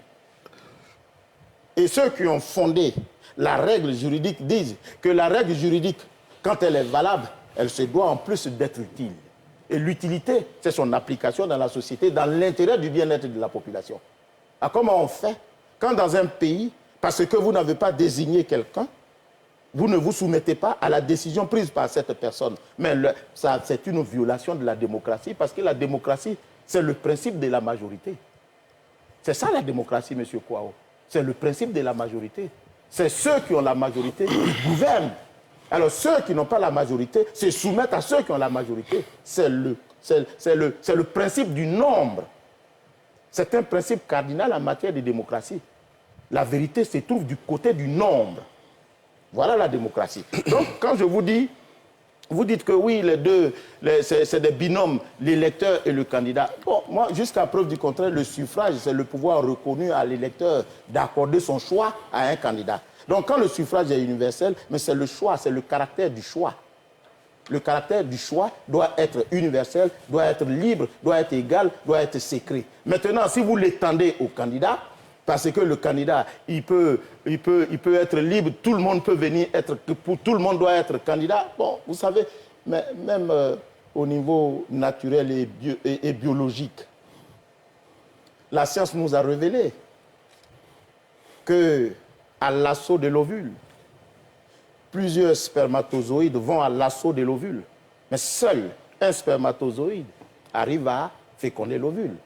Et ceux qui ont fondé la règle juridique disent que la règle juridique, quand elle est valable, elle se doit en plus d'être utile. Et l'utilité, c'est son application dans la société, dans l'intérêt du bien-être de la population. Alors comment on fait quand dans un pays, parce que vous n'avez pas désigné quelqu'un, vous ne vous soumettez pas à la décision prise par cette personne? Mais c'est une violation de la démocratie, parce que la démocratie, c'est le principe de la majorité. C'est ça la démocratie, M. Kouao. C'est le principe de la majorité. C'est ceux qui ont la majorité qui gouvernent. Alors ceux qui n'ont pas la majorité se soumettent à ceux qui ont la majorité. C'est le principe du nombre. C'est un principe cardinal en matière de démocratie. La vérité se trouve du côté du nombre. Voilà la démocratie. Donc quand je vous dis, vous dites que oui, les deux, c'est des binômes, l'électeur et le candidat. Bon, moi, jusqu'à preuve du contraire, le suffrage, c'est le pouvoir reconnu à l'électeur d'accorder son choix à un candidat. Donc quand le suffrage est universel, mais c'est le choix, c'est le caractère du choix. Le caractère du choix doit être universel, doit être libre, doit être égal, doit être secret. Maintenant, si vous l'étendez au candidat, parce que le candidat, il peut être libre, tout le monde peut venir être, tout le monde doit être candidat. Bon, vous savez, mais même au niveau naturel et biologique, la science nous a révélé que à l'assaut de l'ovule, plusieurs spermatozoïdes vont à l'assaut de l'ovule, mais seul un spermatozoïde arrive à féconder l'ovule.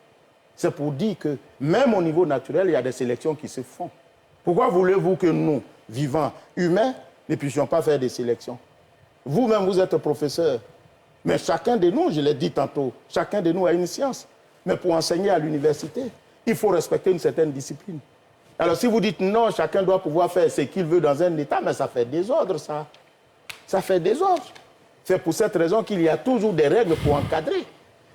C'est pour dire que même au niveau naturel, il y a des sélections qui se font. Pourquoi voulez-vous que nous, vivants, humains, ne puissions pas faire des sélections? Vous-même, vous êtes professeur, mais chacun de nous, je l'ai dit tantôt, chacun de nous a une science. Mais pour enseigner à l'université, il faut respecter une certaine discipline. Alors si vous dites non, chacun doit pouvoir faire ce qu'il veut dans un État, mais ça fait désordre, ça. Ça fait désordre. C'est pour cette raison qu'il y a toujours des règles pour encadrer.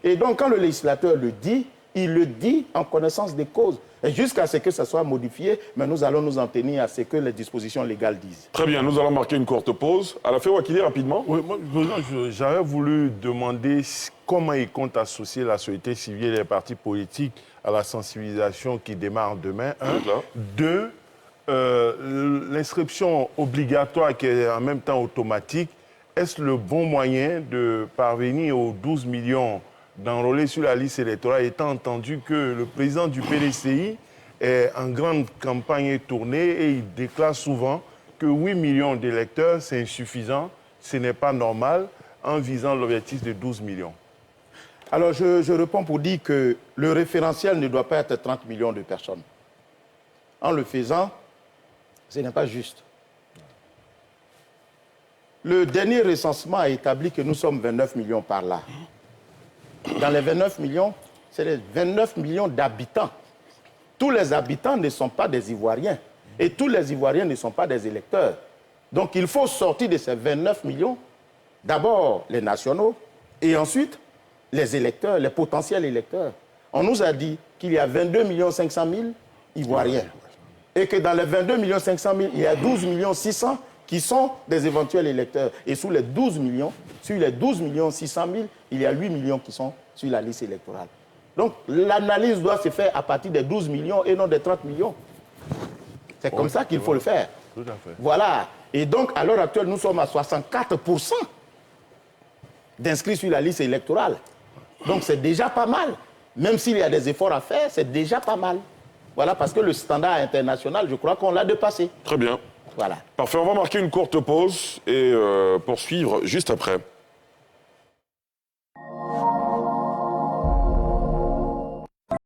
Et donc quand le législateur le dit, il le dit en connaissance des causes. Et jusqu'à ce que ça soit modifié, mais nous allons nous en tenir à ce que les dispositions légales disent. Très bien, nous allons marquer une courte pause. À la fin, Wakili, rapidement. Oui, moi, j'aurais voulu demander comment ils comptent associer la société civile et les partis politiques à la sensibilisation qui démarre demain. Un. Deux, l'inscription obligatoire qui est en même temps automatique. Est-ce le bon moyen de parvenir aux 12 millions d'enrôler sur la liste électorale, étant entendu que le président du PDCI est en grande campagne tournée et il déclare souvent que 8 millions d'électeurs, c'est insuffisant, ce n'est pas normal, en visant l'objectif de 12 millions. Alors, je réponds pour dire que le référentiel ne doit pas être 30 millions de personnes. En le faisant, ce n'est pas juste. Le dernier recensement a établi que nous sommes 29 millions par là. Dans les 29 millions, c'est les 29 millions d'habitants. Tous les habitants ne sont pas des Ivoiriens. Et tous les Ivoiriens ne sont pas des électeurs. Donc il faut sortir de ces 29 millions, d'abord les nationaux, et ensuite les électeurs, les potentiels électeurs. On nous a dit qu'il y a 22 500 000 Ivoiriens. Et que dans les 22 500 000, il y a 12 600 000 qui sont des éventuels électeurs. Et sur les 12 millions, 600 000, il y a 8 millions qui sont sur la liste électorale. Donc l'analyse doit se faire à partir des 12 millions et non des 30 millions. C'est comme ça qu'il faut le faire. Tout à fait. Voilà. Et donc, à l'heure actuelle, nous sommes à 64% d'inscrits sur la liste électorale. Donc c'est déjà pas mal. Même s'il y a des efforts à faire, c'est déjà pas mal. Voilà, parce que le standard international, je crois qu'on l'a dépassé. Très bien. Voilà. Parfait, on va marquer une courte pause et poursuivre juste après.